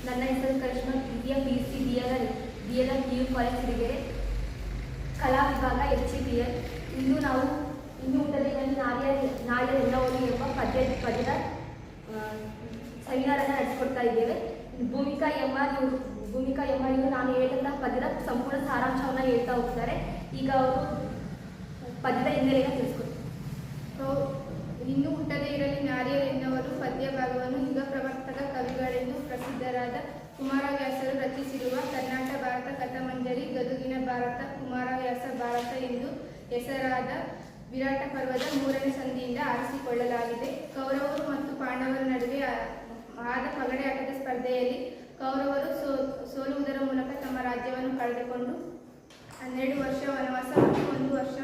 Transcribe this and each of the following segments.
ನನ್ನ ಹೆಸರು ಕರಿಷ್ಮಾ, ದ್ವಿತೀಯ PUC BLR PU college Sirigere, ಕಲಾ ವಿಭಾಗ HCPL. ಇಂದು ನಾವು ಹುಟ್ಟದಿನಲ್ಲಿ ನಾಳೆಲ್ಲವರು ಎಂಬ ಪದ್ಯದ ಸೆಮಿನಾರನ್ನು ನಡೆಸಿಕೊಡ್ತಾ ಇದ್ದೇವೆ. ಭೂಮಿಕಾ ಇವರು ನಾನು ಹೇಳಿದಂತಹ ಪದ್ಯದ ಸಂಪೂರ್ಣ ಸಾರಾಂಶವನ್ನು ಹೇಳ್ತಾ ಹೋಗ್ತಾರೆ. ಈಗ ಅವರು ಪದ್ಯದ ಹಿನ್ನೆಲೆಯನ್ನು ತಿಳಿಸ್ಕೊಡ್ತಾರೆ. ಇನ್ನು ಹುಟ್ಟದೇ ಇರಲಿ ನಾರಿಯರೆನ್ನವರು ಪದ್ಯ ಭಾಗವನ್ನು ಯುಗ ಪ್ರವರ್ತಕ ಕವಿಗಳೆಂದು ಪ್ರಸಿದ್ಧರಾದ ಕುಮಾರವ್ಯಾಸರು ರಚಿಸಿರುವ ಕರ್ನಾಟ ಭಾರತ ಕಥಾಮಂಜರಿ, ಗದುಗಿನ ಭಾರತ, ಕುಮಾರವ್ಯಾಸ ಭಾರತ ಎಂದು ಹೆಸರಾದ ವಿರಾಟ ಪರ್ವದ 3ನೇ ಸಂಧಿಯಿಂದ ಆರಿಸಿಕೊಳ್ಳಲಾಗಿದೆ. ಕೌರವರು ಮತ್ತು ಪಾಂಡವರ ನಡುವೆ ಆದ ಪಗಡೆ ಆಟದ ಸ್ಪರ್ಧೆಯಲ್ಲಿ ಕೌರವರು ಸೋಲುವುದರ ಮೂಲಕ ತಮ್ಮ ರಾಜ್ಯವನ್ನು ಕಳೆದುಕೊಂಡು 12 ವರ್ಷ ವನವಾಸ ಮತ್ತು 1 ವರ್ಷ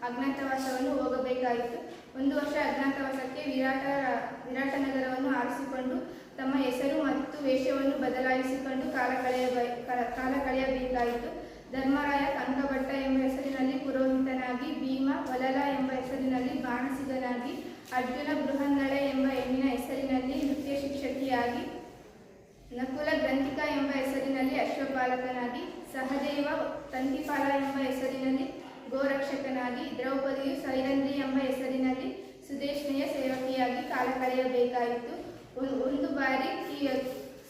ಅಜ್ಞಾತವಾಸವನ್ನು ಹೋಗಬೇಕಾಯಿತು. 1 ವರ್ಷ ಅಜ್ಞಾತವಾಸಕ್ಕೆ ವಿರಾಟ ನಗರವನ್ನು ಆರಿಸಿಕೊಂಡು ತಮ್ಮ ಹೆಸರು ಮತ್ತು ವೇಷವನ್ನು ಬದಲಾಯಿಸಿಕೊಂಡು ಕಾಲ ಕಳೆಯಬೇಕಾಯಿತು. ಧರ್ಮರಾಯ ಕಂಕಭಟ್ಟ ಎಂಬ ಹೆಸರಿನಲ್ಲಿ ಪುರೋಹಿತನಾಗಿ, ಭೀಮ ವಲಲ ಎಂಬ ಹೆಸರಿನಲ್ಲಿ ಬಾಣಸಿಗನಾಗಿ, ಅರ್ಜುನ ಬೃಹನ್ನಳೆ ಎಂಬ ಹೆಣ್ಣಿನ ಹೆಸರಿನಲ್ಲಿ ನೃತ್ಯ ಶಿಕ್ಷಕಿಯಾಗಿ, ನಕುಲ ಗ್ರಂಥಿಕ ಎಂಬ ಹೆಸರಿನಲ್ಲಿ ಅಶ್ವಪಾಲಕನಾಗಿ, ಸಹದೇವ ತಂತಿಪಾಲ ಎಂಬ ಹೆಸರಿನಲ್ಲಿ ಗೋರಕ್ಷಕನಾಗಿ, ದ್ರೌಪದಿಯು ಸೈರಂಧ್ರಿ ಎಂಬ ಹೆಸರಿನಲ್ಲಿ ಸುದೇಶ್ನೆಯ ಸೇವಕಿಯಾಗಿ ಕಾಲ ಕಳೆಯಬೇಕಾಯಿತು. ಒಂದು ಬಾರಿ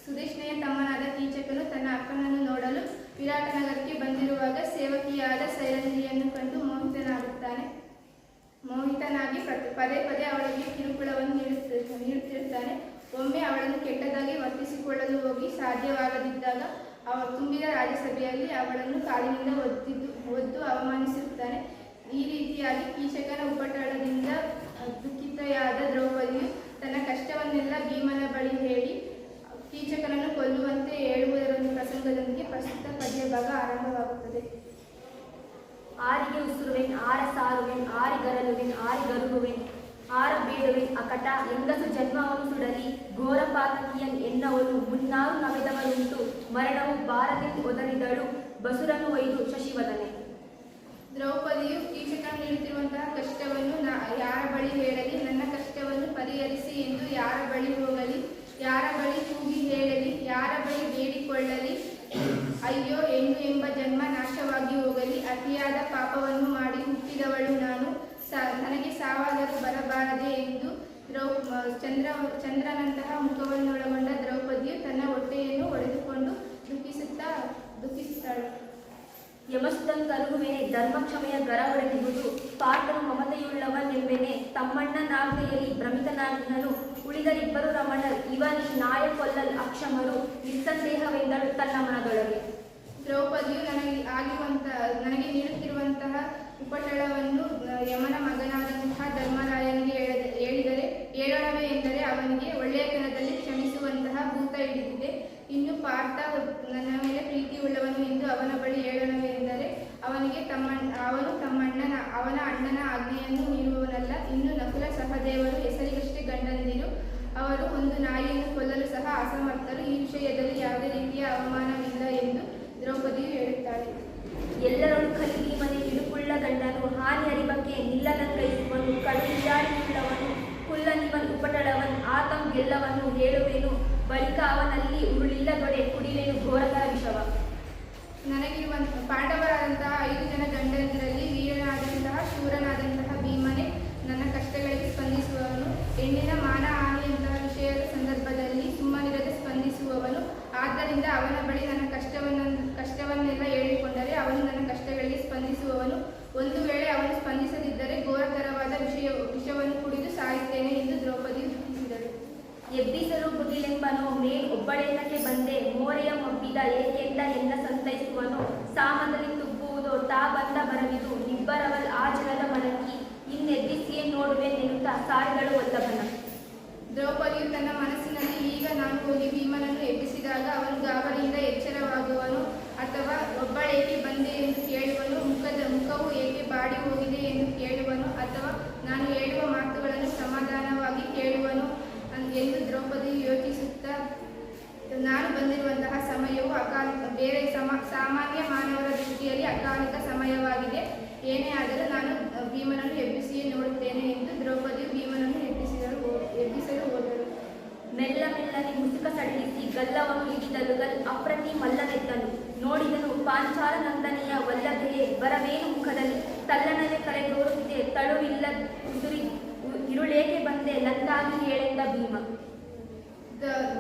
ಸುದೇಶ್ನೆಯ ತಮ್ಮನಾದ ಕೀಚಕನು ತನ್ನ ಅಕ್ಕನನ್ನು ನೋಡಲು ವಿರಾಟನಗರಕ್ಕೆ ಬಂದಿರುವಾಗ ಸೇವಕಿಯಾದ ಸೈರಂಧ್ರಿಯನ್ನು ಕಂಡು ಮೋಹಿತನಾಗಿ ಪದೇ ಪದೇ ಅವಳಿಗೆ ಕಿರುಕುಳವನ್ನು ನೀಡುತ್ತಿರುತ್ತಾನೆ. ಒಮ್ಮೆ ಅವಳನ್ನು ಕೆಟ್ಟದಾಗಿ ವರ್ತಿಸಿಕೊಳ್ಳಲು ಹೋಗಿ ಸಾಧ್ಯವಾಗದಿದ್ದಾಗ ತುಂಬಿದ ರಾಜ್ಯಸಭೆಯಲ್ಲಿ ಅವಳನ್ನು ಕಾಲಿನಿಂದ ಒದ್ದು ಅವಮಾನಿಸಿರುತ್ತಾನೆ. ಈ ರೀತಿಯಾಗಿ ಕೀಚಕನ ಉಪಟಳದಿಂದ ದುಃಖಿತೆಯಾದ ದ್ರೌಪದಿಯು ತನ್ನ ಕಷ್ಟವನ್ನೆಲ್ಲ ಭೀಮನ ಬಳಿ ಹೇಳಿ ಕೀಚಕನನ್ನು ಕೊಲ್ಲುವಂತೆ ಹೇಳುವುದರೊಂದು ಪ್ರಸಂಗದೊಂದಿಗೆ ಪ್ರಸ್ತುತ ಪದ್ಯ ಭಾಗ ಆರಂಭವಾಗುತ್ತದೆ. ಆರಿಗೆ ಉಸುರುವೆನ್, ಆರ ಸಾರುವೆನ್, ಆರಿಗರಲುವೆನ್, ಆರಿಗರುಗುವೆನ್, ಆರ ಬೇಡುವೆನ್ ಅಕಟ, ಎಂಗಸು ಜನ್ಮವನ್ನು ಸುಡಲಿ ಘೋರಪಾತಕಿಯನ್ ಎನ್ನವನು, ಮುನ್ನಾರು ನವೆದವನುಂಟು ಮರಣವು ಬಾರದೆಂದು ಒದರಿದಳು ಬಸುರನು ಒಯ್ದು ಶಶಿವದನೆ. ದ್ರೌಪದಿಯು ಕೀಚಕನು ನೀಡುತ್ತಿರುವಂತಹ ಕಷ್ಟವನ್ನು ಯಾರ ಬಳಿ ಹೇಳಲಿ, ನನ್ನ ಕಷ್ಟವನ್ನು ಪರಿಹರಿಸಿ ಎಂದು ಯಾರ ಬಳಿ ಹೋಗಲಿ, ಯಾರ ಬಳಿ ಕೂಗಿ ಹೇಳಲಿ, ಯಾರ ಬಳಿ ಬೇಡಿಕೊಳ್ಳಲಿ. ಅಯ್ಯೋ, ಹೆಣ್ಣು ಎಂಬ ಜನ್ಮ ನಾಶವಾಗಿ ಹೋಗಲಿ, ಅತಿಯಾದ ಪಾಪವನ್ನು ಮಾಡಿ ಹುಟ್ಟಿದವಳು ನಾನು, ನನಗೆ ಸಾವಾದರೂ ಬರಬಾರದೆ ಎಂದು ಚಂದ್ರನಂತಹ ಮುಖವನ್ನೊಳಗೊಂಡ ದ್ರೌಪದಿಯು ತನ್ನ ಹೊಟ್ಟೆಯನ್ನು ಹೊಡೆದುಕೊಂಡು ದುಃಖಿಸುತ್ತಾಳು. ಯಮಸುತಂ ಕರುಗುವೆನೆ, ಧರ್ಮಕ್ಷಮೆಯ ಗರ ಹೊಡೆದಿರುವುದು, ಪಾರ್ಥನು ಮಮತೆಯುಳ್ಳವನೆಂಬೆನೆ, ತಮ್ಮಣ್ಣನಾಜ್ಞೆಯಲ್ಲಿ ಭ್ರಮಿತನಾಗಿನನು, ಉಳಿದರಿಬ್ಬರು ರಮಣರು, ಇವನಿ ನಾಯ ಕೊಲ್ಲಲ್ ಅಕ್ಷಮರು, ನಿಸ್ಸಂದೇಹವೆಂದಳು ತನ್ನ ಮನದೊಳಗೆ. ದ್ರೌಪದಿಯು ನನಗೆ ನೀಡುತ್ತಿರುವಂತಹ ಉಪಟಳವನ್ನು ಯಮನ ಮಗನಾದಂತಹ ಧರ್ಮರಾಯನಿಗೆ ಹೇಳಿದರೆ ಹೇಳೋಣವೇ ಎಂದರೆ ಅವನಿಗೆ ಒಳ್ಳೆಯತನದಲ್ಲಿ ಕ್ಷಮಿಸುವಂತಹ ಭೂತ ಹಿಡಿದಿದೆ. ಇನ್ನು ಪಾರ್ಥ ನನ್ನ ಮೇಲೆ ಪ್ರೀತಿ ಉಳ್ಳವನು ಎಂದು ಅವನ ಬಳಿ ಹೇಳೋಣವೇ ಎಂದರೆ ಅವನಿಗೆ ಅವನ ಅಣ್ಣನ ಆಜ್ಞೆಯನ್ನು ಮೀರುವವನಲ್ಲ. ಇನ್ನು ನಕುಲ ಸಹದೇವರು ಹೆಸರಿಗಷ್ಟೇ ಗಂಡಂದಿರು, ಅವರು ಒಂದು ನಾಯಿಯನ್ನು ಕೊಲ್ಲಲು ಸಹ ಅಸಮರ್ಥರು. ಈ ವಿಷಯದಲ್ಲಿ ಯಾವುದೇ ರೀತಿಯ ಅವಮಾನವಿಲ್ಲ ಎಂದು ದ್ರೌಪದಿಯು ಹೇಳುತ್ತಾಳೆ. ಎಲ್ಲರನ್ನು ಕಲಿಗಿ ಮನೆ ಹಿಡುಕುಳ್ಳ ಗಂಡನು, ಹಾನಿ ಅರಿಬಕ್ಕೆ ನಿಲ್ಲಲಂಕೈಸುವನು, ಕಡುಹಿಯಾಡಿಯುಳ್ಳವನು, ಕುಲ್ಲನಿವನ್ ಉಪಟಳವನ್, ಆತಂ ಗೆಲ್ಲವನ್ನು ಹೇಳುವೆನು, ಬಳಿಕ ಅವನಲ್ಲಿ ಉರುಳಿಲ್ಲದೊಡೆ ಕುಡಿವೆನು ಘೋರಕರ ವಿಷವ. ಪಾಂಡವರಾದಂತಹ 5 ಜನ ಗಂಡಂದಿರಲ್ಲಿ ವೀರನಾದಂತಹ ಶೂರನಾದಂತಹ ಭೀಮನೇ ನನ್ನ ಕಷ್ಟಗಳಿಗೆ ಸ್ಪಂದಿಸುವವನು. ಹೆಣ್ಣಿನ ಮಾನ ಹಾನಿಯಂತಹ ವಿಷಯದ ಸಂದರ್ಭದಲ್ಲಿ ಸುಮ್ಮನಿರದೆ ಸ್ಪಂದಿಸುವವನು. ಆದ್ದರಿಂದ ಅವನ ಬಳಿ ನನ್ನ ಕಷ್ಟವನ್ನೆಲ್ಲ ಹೇಳಿಕೊಂಡರೆ ಅವನು ನನ್ನ ಕಷ್ಟಗಳಿಗೆ ಸ್ಪಂದಿಸುವವನು. ಒಂದು ವೇಳೆ ಅವನು ಸ್ಪಂದಿಸದಿದ್ದರೆ ಘೋರಕರವಾದ ವಿಷವನ್ನು ಕುಡಿದು ಸಾಯುತ್ತೇನೆ ಎಂದು ದ್ರೌಪದಿಯು ದುಃಖಿಸಿದಳು. ಎಬ್ಬಿಸಲು ಬುದಿಲೆಂಬನು, ಮೇಲ್ ಒಬ್ಬಳೆನ್ನಕ್ಕೆ ಬಂದೆ, ಮೋರೆಯ ಮೊಬ್ಬಿದ ಏಕೆಂದ ಎನ್ನ ಸಂತೈಸುವನು, ಸಾಮದಲ್ಲಿ ತುಬ್ಬುವುದೋ ತಾ ಬಂದ ಬರವಿದು, ನಿಬ್ಬರವಲ್ ಆ ಜಲದ ಮಡಕಿ, ಇನ್ನೆಬ್ಬಿಸಿಯೇ ನೋಡುವೆ ನೆನುತ್ತಾ ಸಾರಿದಳು ವಲ್ಲಭನ. ದ್ರೌಪದಿಯು ತನ್ನ ಮನಸ್ಸಿನಲ್ಲಿ, ಈಗ ನಾನು ಹೋಗಿ ಭೀಮನನ್ನು ಎಬ್ಬಿಸಿದಾಗ ಅವನು ಗಾಬರಿಯಿಂದ ಎಚ್ಚರವಾಗುವನು, ಅಥವಾ ಒಬ್ಬಳೇಕೆ ಬಂದೆ ಎಂದು ಕೇಳುವನು, ಮುಖವು ಏಕೆ ಬಾಡಿ ಹೋಗಿದೆ ಎಂದು ಕೇಳುವನು, ಅಥವಾ ನಾನು ಹೇಳುವ ಮಾತುಗಳನ್ನು ಸಮಾಧಾನವಾಗಿ ಕೇಳುವನು ಎಂದು ದ್ರೌಪದಿಯು ಯೋಚಿಸುತ್ತಾ, ನಾನು ಬಂದಿರುವಂತಹ ಸಮಯವು ಬೇರೆ ಸಾಮಾನ್ಯ ಮಾನವರ ದೃಷ್ಟಿಯಲ್ಲಿ ಅಕಾಲಿಕ ಸಮಯವಾಗಿದೆ. ಏನೇ ಆದರೂ ನಾನು ಭೀಮನನ್ನು ಎಬ್ಬಿಸಿಯೇ ನೋಡುತ್ತೇನೆ ಎಂದು ದ್ರೌಪದಿಯು ಭೀಮನನ್ನು ಎಬ್ಬಿಸಲು ಹೋದಳು. ಮೆಲ್ಲ ಮೆಲ್ಲನೆ ಮುಸುಕ ಸಡಿಲಿಸಿ ಗಲ್ಲವನ್ನು ಹಿಡಿದಲು ಅಪ್ರತಿಮಲ್ಲನೆದ್ದನು. ನೋಡಿದನು ಪಾಂಚಾಲ ನಂದನೆಯ ವಲ್ಲಭೆಯೇ ಬರವೇನು ಮುಖದಲ್ಲಿ, ತಲ್ಲಣವೇ ಕಳೆದೋರುತ್ತಿದೆ ತಳುವಿಲ್ಲ ಉದುರಿ ಇರುಳೇಕೆ ಬಂದೆ ಲಂದಾಗಿ ಹೇಳೆಂದ ಭೀಮ.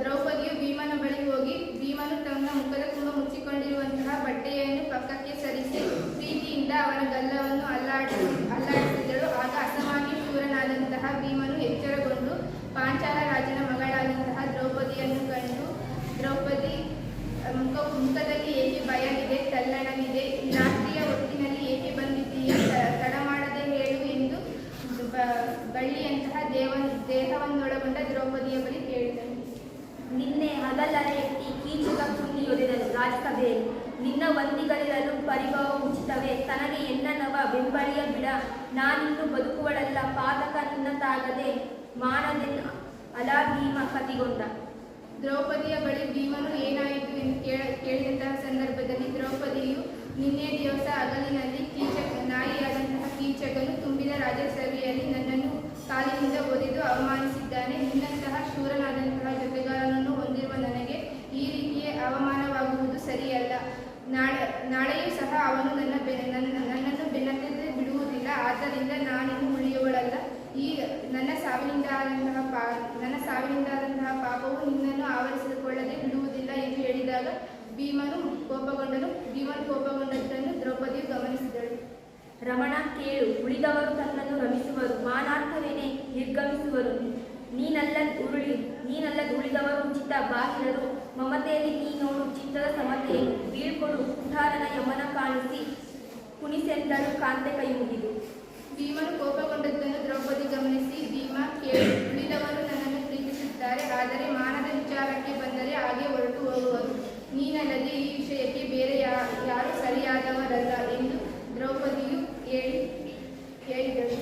ದ್ರೌಪದಿಯು ಭೀಮನ ಬಳಿ ಹೋಗಿ ಭೀಮನು ತನ್ನ ಮುಖದ ತುಂಬ ಮುಚ್ಚಿಕೊಂಡಿರುವಂತಹ ಬಟ್ಟೆಯನ್ನು ಪಕ್ಕಕ್ಕೆ ಸರಿಸಿ ಪ್ರೀತಿಯಿಂದ ಅವನ ಗಲ್ಲವನ್ನು ಅಲ್ಲಾಡಿಸಿದಳು. ಆಗ ಅಸಾಮಾನ್ಯ ಶೂರನಾದಂತಹ ಭೀಮನು ಎಚ್ಚರಗೊಂಡು ಪಾಂಚಾಲ ರಾಜನ ಮಗಳಾದಂತಹ ದ್ರೌಪದಿಯನ್ನು ಕಂಡು, ದ್ರೌಪದಿ ಮುಖದಲ್ಲಿ ಏಕೆ ಭಯವಿದೆ, ತಲ್ಲಣವಿದೆ, ಈ ರಾತ್ರಿಯ ಹೊತ್ತಿನಲ್ಲಿ ಏಕೆ ಬಂದಿದ್ದೀಯ, ತಡ ಮಾಡದೆ ಹೇಳು ಎಂದು ಬಳ್ಳಿಯಂತಹ ದೇಹವನ್ನೊಳಗೊಂಡ ದ್ರೌಪದಿಯ ಬಳಿ ಕೇಳಿದನು. ನಿನ್ನೆ ಹಗಲರೆ ಎತ್ತಿ ಕೀಚಕ ಕುಂದಿಯೊದೆದನು ರಾಜಸಭೆಯಲ್ಲಿ. ನಿನ್ನ ವಂದಿಗಳಿರಲು ಪರಿಭವ ಉಚಿತವೇ, ತನಗೆ ಎನ್ನನವ ಬೆಂಬಳಿಯ ಬಿಡ, ನಾನಿನ್ನು ಬದುಕುವಳಲ್ಲ ಪಾತಕ ನಿನ್ನ ತಾಗದೆ ಮಾನದೆನ್ ಅಲಾ ಭೀಮ ಕತಿಗೊಂಡ. ದ್ರೌಪದಿಯ ಬಳಿ ಭೀಮನು ಏನಾಯಿತು ಎಂದು ಕೇಳಿದಂತಹ ಸಂದರ್ಭದಲ್ಲಿ ದ್ರೌಪದಿಯು, ನಿನ್ನೆ ದಿವಸ ಹಗಲಿನಲ್ಲಿ ನಾಯಿಯಾದಂತಹ ಕೀಚಕನು ತುಂಬಿದ ರಾಜಸಭೆಯಲ್ಲಿ ನನ್ನನ್ನು ಕಾಲಿನಿಂದ ಒದೆದು ಅವಮಾನಿಸಿದ್ದಾನೆ. ನಿನ್ನಂತಹ ಶೂರನಾದಂತಹ ಜೊತೆಗಾರನನ್ನು ಹೊಂದಿರುವ ನನಗೆ ಈ ರೀತಿಯ ಅವಮಾನವಾಗುವುದು ಸರಿಯಲ್ಲ. ನಾಳೆಯೂ ಸಹ ಅವನು ನನ್ನನ್ನು ಬೆನ್ನತ್ತದೆ ಬಿಡುವುದಿಲ್ಲ. ಆದ್ದರಿಂದ ನಾನಿನ್ನು ಉಳಿಯುವಳಲ್ಲ. ಈ ನನ್ನ ಸಾವಿನಿಂದಾದಂತಹ ಪಾಪವು ನಿನ್ನನ್ನು ಆವರಿಸಿಕೊಳ್ಳದೆ ಬಿಡುವುದಿಲ್ಲ ಎಂದು ಹೇಳಿದಾಗ ಭೀಮನು ಕೋಪಗೊಂಡದ್ದನ್ನು ದ್ರೌಪದಿಯು ಗಮನಿಸಿದಳು. ರಮಣ ಕೇಳು, ಉಳಿದವರು ತನ್ನನ್ನು ರಮಿಸುವರು, ಮಾನಾರ್ಥವೇನೆ ನಿರ್ಗಮಿಸುವರು. ನೀನಲ್ಲದ ಉಳಿದವರು ಉಚಿತ ಬಾಹಿರರು, ಮಮತೆಯಲ್ಲಿ ನೀ ನೋಡು ಚಿತ್ತದ ಸಮತೆಯನ್ನು, ಬೀಳ್ಕೊಡು ಕುಠಾರನ ಯಮನ ಕಾಣಿಸಿ ಕುಣಿಸೆಂದಳು ಕಾಂತೆ ಕೈ ಮುಗಿದು. ಭೀಮನು ಕೋಪಗೊಂಡದ್ದನ್ನು ದ್ರೌಪದಿ ಗಮನಿಸಿ, ಭೀಮ ಕೇಳು, ಉಳಿದವರು ನನ್ನನ್ನು ಪ್ರೀತಿಸುತ್ತಾರೆ, ಆದರೆ ಮಾನದ ವಿಚಾರಕ್ಕೆ ಬಂದರೆ ಹಾಗೆ ಹೊರಟು ಹೋಗುವರು. ನೀನಲ್ಲದೆ ಈ ವಿಷಯಕ್ಕೆ ಬೇರೆ ಯಾರು ಸರಿಯಾದವರಲ್ಲ ಎಂದು ದ್ರೌಪದಿಯು ಹೇಳಿದಳು.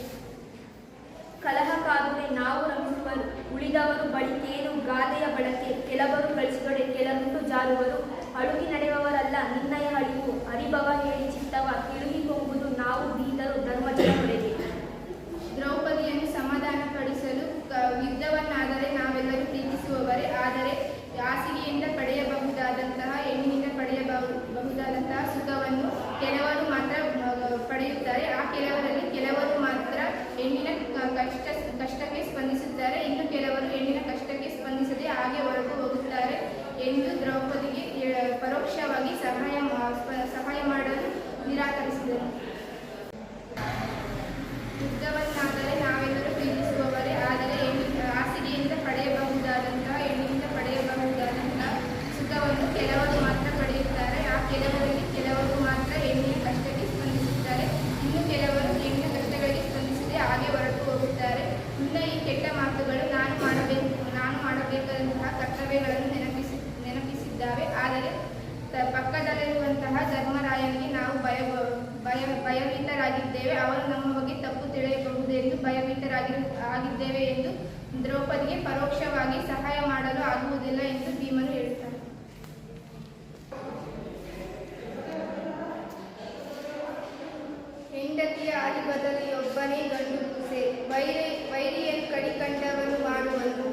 ಕಲಹ ಕಾದುವೆ ನಾವು ರಮಿಸುವರು, ಉಳಿದವರು ಬಳಿಕೇನು ಗಾದೆಯ ಬಳಕೆ, ಕೆಲವರು ಗಳಿಸಿದೊಡೆ ಕೆಲರುಂಟು ಜಾರುವರು, ಅಳುಗಿ ನಡೆಯುವವರಲ್ಲ ನಿನ್ನಯ ಅಳಿವು, ಅರಿಭವ ಹೇಳಿ ಚಿತ್ತವ ತಿಳುಗಿ ಹೋಗುವುದು ನಾವು ಬೀದರು ಧರ್ಮಜನ ಹೊರೆಗೆ. ದ್ರೌಪದಿಯನ್ನು ಸಮಾಧಾನಪಡಿಸಲು, ಯುದ್ಧವನ್ನಾದರೆ ನಾವೆಲ್ಲರೂ ಪ್ರೀತಿಸುವವರೇ, ಆದರೆ ಹಾಸಿಗೆಯಿಂದ ಪಡೆಯಬಹುದಾದಂತಹ ಹೆಣ್ಣಿನಿಂದ ಪಡೆಯಬಹುದಾದಂತಹ ಸುಖವನ್ನು ಕೆಲವರು ಮಾತ್ರ ಪಡೆಯುತ್ತಾರೆ. ಆ ಕೆಲವರಲ್ಲಿ ಕೆಲವರು ಮಾತ್ರ ಹೆಣ್ಣಿನ ಕಷ್ಟಕ್ಕೆ ಸ್ಪಂದಿಸುತ್ತಾರೆ, ಇನ್ನು ಕೆಲವರು ಹೆಣ್ಣಿನ ಕಷ್ಟಕ್ಕೆ ಸ್ಪಂದಿಸದೆ ಹಾಗೆ ಹೊರಟು ಹೋಗುತ್ತಾರೆ ಎಂದು ದ್ರೌಪದಿಗೆ ಪರೋಕ್ಷವಾಗಿ ಸಹಾಯ ಮಾಡಲು ನಿರಾಕರಿಸಿದರು. ಯುದ್ಧವನ್ನಾದರೆ ನಾವೆಲ್ಲರೂ ಪ್ರೀತಿಸುವವರೇ, ಆದರೆ ಹಾಸಿಗೆಯಿಂದ ಪಡೆಯಬಹುದಾದಂತಹ ಹೆಣ್ಣಿನಿಂದ ಪಡೆಯಬಹುದಾದಂತಹ ಸುಖವನ್ನು ಕೆಲವರು ಮಾತ್ರ ಪಡೆಯುತ್ತಾರೆ. ಆ ಕೆಲವರಲ್ಲಿ ಕೆಲವರು ಮಾತ್ರ ಹೆಣ್ಣಿನ ಕಷ್ಟಕ್ಕೆ ಸ್ಪಂದಿಸುತ್ತಾರೆ, ಇನ್ನು ಕೆಲವರು ಹೆಣ್ಣಿನ ಕಷ್ಟಗಳಿಗೆ ಸ್ಪಂದಿಸದೆ ಹಾಗೆ ಹೊರಟು ಹೋಗುತ್ತಾರೆ. ಇನ್ನು ಈ ಕೆಟ್ಟ ಮಾತುಗಳು ನಾನು ಮಾಡಬೇಕಾದಂತಹ ಕರ್ತವ್ಯಗಳನ್ನು ನೆನಪಿಸಿದ್ದಾವೆ. ಆದರೆ ಪಕ್ಕದಲ್ಲಿರುವಂತಹ ಧರ್ಮರಾಯನಿಗೆ ನಾವು ಭಯಭೀತರಾಗಿದ್ದೇವೆ, ಅವರು ನಮ್ಮ ಬಗ್ಗೆ ತಪ್ಪು ತಿಳಿಯಬಹುದೆಂದು ಭಯಭೀತರಾಗಿದ್ದೇವೆ ಎಂದು ದ್ರೌಪದಿಗೆ ಪರೋಕ್ಷವಾಗಿ ಸಹಾಯ ಮಾಡಲು ಆಗುವುದಿಲ್ಲ ಎಂದು ಭೀಮನು ಹೇಳುತ್ತಾನೆ. ಹೆಂಡತಿಯ ಆಲಿಬದಲಿ ಒಬ್ಬನೇ ಗಂಡು ಕೂಸೆ, ವೈರಿಯನ್ ಕಡಿಕಂಡವನು ಮಾಡುವನು,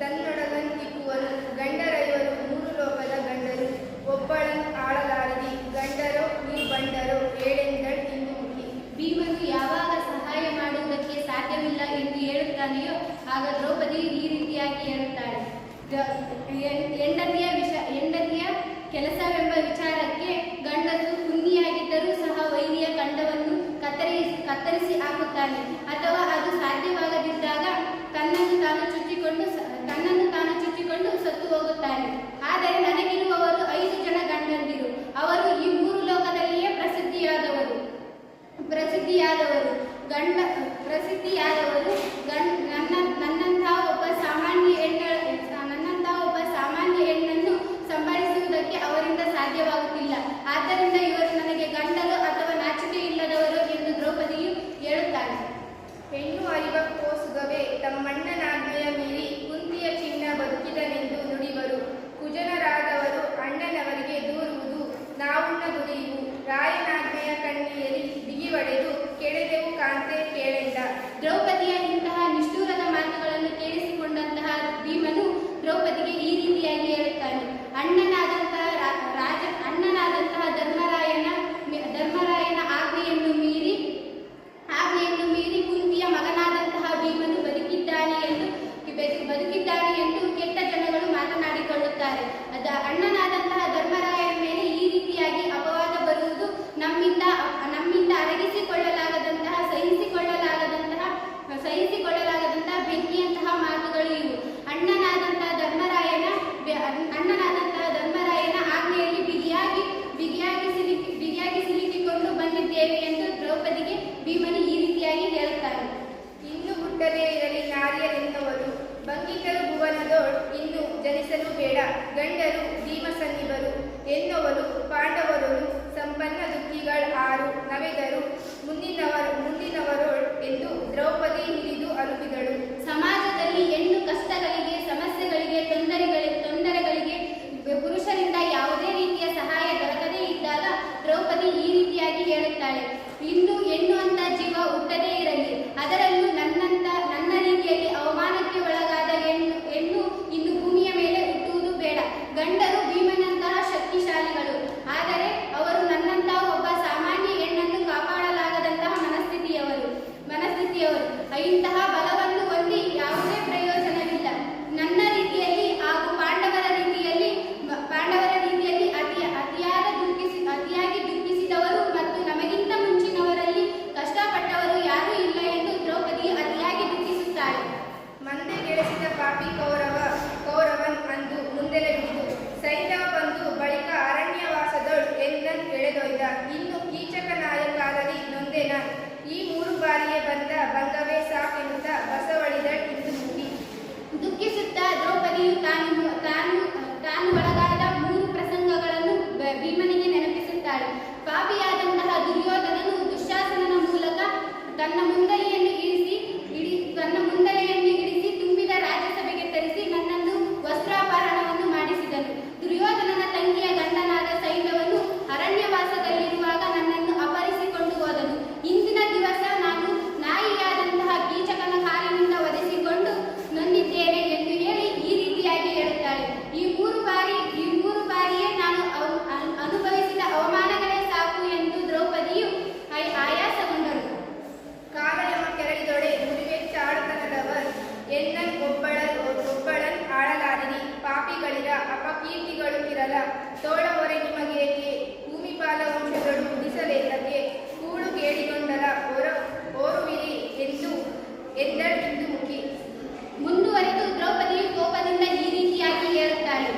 ತನ್ನೊಡಗನ್ ತಿಕ್ಕುವನು, ಗಂಡರೈವರು ಮೂರು ಲೋಕದ ಗಂಡರು, ಒಬ್ಬಳನ್ ಆಳಲಾರದಿ, ಗಂಡರೋ ನೀ ಬಂಡರೋ ಏಳೆಂದಳು ಹಿಂದುಮುಖಿ. ಭೀಮನು ಯಾವಾಗ ಸಹಾಯ ಮಾಡುವುದಕ್ಕೆ ಸಾಧ್ಯವಿಲ್ಲ ಎಂದು ಹೇಳುತ್ತಾನೆಯೋ ಆಗ ದ್ರೌಪದಿ ಈ ರೀತಿಯಾಗಿ ಹೇಳುತ್ತಾಳೆ. ಹೆಂಡತಿಯ ಕೆಲಸವೆಂಬ ವಿಚಾರಕ್ಕೆ ಗಂಡಸು ಕುಂದಿಯಾಗಿದ್ದರೂ ಸಹ ವೈರಿಯ ಕಂಡವನ್ನು ಕತ್ತರಿಸಿ ಹಾಕುತ್ತಾನೆ, ಅಥವಾ ಅದು ಸಾಧ್ಯವಾಗದಿದ್ದಾಗ ತನ್ನನ್ನು ತಾನು ಚುಚ್ಚಿಕೊಂಡು ಸತ್ತು ಹೋಗುತ್ತಾನೆ. ಆದರೆ ನನಗಿರುವವರು 5 ಜನ ಗಂಡಂದಿರು, ಅವರು ಈ 3 ಲೋಕದಲ್ಲಿಯೇ ಪ್ರಸಿದ್ಧಿಯಾದವರು. ನನ್ನಂತಹ ಒಬ್ಬ ಸಾಮಾನ್ಯ ಹೆಣ್ಣನ್ನು ಸಂಭಾಳಿಸುವುದಕ್ಕೆ ಅವರಿಂದ ಸಾಧ್ಯವಾಗುತ್ತಿಲ್ಲ. ಆದ್ದರಿಂದ ಇವರು ನನಗೆ ಗಂಡರು ಅಥವಾ ನಾಚಿಕೆ ಇಲ್ಲದವರು ಎಂದು ದ್ರೌಪದಿಯು ಹೇಳುತ್ತಾಳೆ. ಹೆಣ್ಣು ಅರಿವ ಕೋಸುಗವೇ ತಮ್ಮಣ್ಣನಾಜ್ಞೆಯ ಮೀರಿ ಕುಂತಿಯ ಚಿನ್ನ ಬದುಕಿದನೆಂದು ನುಡಿವರು. ಕುಜನರಾದವರು ಅಣ್ಣನವರಿಗೆ ದೂರುವುದು ನಾವುಣ್ಣ ದುಡಿಯುವು. ರಾಯನಾಜ್ಞೆಯ ಕಣ್ಣಿಯಲಿ ಬಿಗಿವಡೆದು ಕೆಳೆದೆವು ಕಾಂತೆ ಕೇಳೆಂದ. ದ್ರೌಪದಿಯ ಇಂತಹ ನಿಷ್ಠೂರದ ಮಾತುಗಳನ್ನು ಕೇಳಿಸಿಕೊಂಡಂತಹ ಭೀಮನು ಎಂದೋಳ್ ಇನ್ನು ಜನಿಸಲು ಬೇಡ ಗಂಡರು ಭೀಮಸನ್ನಿವರು ಎನ್ನುವರು ಪಾಂಡವರೊಳು ಸಂಪನ್ನ ದುಃಖಿಗಳ್ ಆರು ನವೆದರು ಮುಂದಿನವರೋಳ್ ಎಂದು ದ್ರೌಪದಿ ಹಿಡಿದು ಅಲುಪಿದಳು. ಸಮಾಜದಲ್ಲಿ ಹೆಣ್ಣು ಕಷ್ಟಗಳಿಗೆ, ಸಮಸ್ಯೆಗಳಿಗೆ, ತೊಂದರೆಗಳಿಗೆ ಪುರುಷರಿಂದ ಯಾವುದೇ ರೀತಿಯ ಸಹಾಯ ದೊರಕದೇ ಇದ್ದಾಗ ದ್ರೌಪದಿ ಈ ರೀತಿಯಾಗಿ ಹೇಳುತ್ತಾಳೆ, ಇನ್ನು ಹೆಣ್ಣು ಅಂತ ಜೀವ ಹುಟ್ಟದೇ ಇರಲಿ, ಅದರಲ್ಲೂ ನನ್ನ ರೀತಿಯಲ್ಲಿ ಅವಮಾನಕ್ಕೆ ಒಳಗಾದ ಹೆಣ್ಣು ಇನ್ನು ಭೂಮಿಯ ಮೇಲೆ ಹುಟ್ಟುವುದು ಬೇಡ. ಗಂಡರು ಭೀಮನಂತಹ ಶಕ್ತಿಶಾಲಿಗಳು, ಆದರೆ ಅವರು ನನ್ನಂತಹ ಒಬ್ಬ ಸಾಮಾನ್ಯ ಹೆಣ್ಣನ್ನು ಕಾಪಾಡಲಾಗದಂತಹ ಮನಸ್ಥಿತಿಯವರು. ಇಂತಹ ಬಲವನ್ನು ಹೊಂದಿ ಯಾವುದೇ ಪ್ರಯೋಜನವಿಲ್ಲ. ನನ್ನ ರೀತಿಯಲ್ಲಿ ಹಾಗೂ ಪಾಂಡವರ ರೀತಿಯಲ್ಲಿ ಅತಿಯಾಗಿ ದುಃಖಿಸಿದವರು ಮತ್ತು ನಮಗಿಂತ ಮುಂಚಿನವರಲ್ಲಿ ಕಷ್ಟಪಟ್ಟವರು ಯಾರೂ ಇಲ್ಲ ಎಂದು ದ್ರೌಪದಿ ಅತಿಯಾಗಿ ದುಃಖಿಸುತ್ತಾಳೆ. ಮಂದೆಗೆಡಿಸಿದ ಪಾಪಿ ಕೌರವನ್ ಅಂದು ಮುಂದೆಲೆ ಬಿಡಿದು ಸೈನ್ಯವ ಬಂದು ಬಳಿಕ ಅರಣ್ಯವಾಸದೊಳ್ ಎಂದನ್ ಎಳೆದೊಯ್ದ. ಇನ್ನು ಕೀಚಕ ನಾಯಕಾದಲಿ ನೊಂದೆನ ಈ 3 ಬಾರಿಯೇ ಬಂದ ಭಂಗವೇ ಸಾಕೆನ್ನುತ್ತ ಬಸವಳಿದಳ್ ಇಂದು ಮುಗಿ. ದುಃಖಿಸುತ್ತಾ ದ್ರೌಪದಿಯು ತಾನು ಒಳಗಾದ 3 ಪ್ರಸಂಗಗಳನ್ನು ಭೀಮನಿಗೆ ನೆನಪಿಸುತ್ತಾಳೆ. ಪಾಪಿಯಾದಂತಹ ದುರ್ಯೋಧನನು ದುಶ್ಯಾಸನನ ಮೂಲಕ ತನ್ನ ಮುಂದಲೆಯನ್ನು ಇಡಿಸಿ ತುಂಬಿದ ರಾಜ್ಯಸಭೆಗೆ ತರಿಸಿ ನನ್ನನ್ನು ವಸ್ತ್ರಾಪಹರಣವನ್ನು ಮಾಡಿಸಿದನು. ದುರ್ಯೋಧನನ ತಂಗಿಯ ಗಂಡನಾದ ಸೈಂಧವನು ಅರಣ್ಯವಾಸದಲ್ಲಿರುವಾಗ ನನ್ನನ್ನು ಅಪಹರಿಸಿಕೊಂಡು ಹೋದನು. ಇಂದಿನ ದಿವಸ ನಾನು ನಾಯಿಯಾದಂತಹ ಕೀಚಕನ ಕಾಲಿನಿಂದ ಒದೆಸಿಕೊಂಡು ನೊಂದಿದ್ದೇನೆ ಎಂದು ಹೇಳಿ ಈ ರೀತಿಯಾಗಿ ಹೇಳುತ್ತಾಳೆ. ಈ ಮೂರು ಬಾರಿಯೇ ನಾನು ಅನುಭವಿಸಿದ ಅವಮಾನಗಳೇ ಸಾಕು ಎಂದು ದ್ರೌಪದಿಯು ಆಯಾಸಗೊಂಡಳು. ಕಾಲಯಮ ಕೆರಳಿದೊಡೆ ಮುರಿವೆಚ್ಚಾಡುತನದವರ್ ಎನ್ನನ್ ಒಬ್ಬಳನ್ ಆಳಲಾರಿರಿ ಪಾಪಿಗಳಿರ ಅಪಕೀರ್ತಿಗಳು ಇರಲ ತೋಳ ಹೊರೆ ನಿಮಗೇಕೆ ಭೂಮಿಪಾಲ ವಂಶಗಳು ಉಳಿಸಲೇತಕ್ಕೆ ಕೂಳು ಕೇಳಿಗೊಂಡಲ ಓರುವಿರಿ ಎಂದಳು ಮುಖಿ. ಮುಂದುವರೆದು ದ್ರೌಪದಿಯು ಕೋಪದಿಂದ ಈ ರೀತಿಯಾಗಿ ಹೇಳುತ್ತಾಳೆ,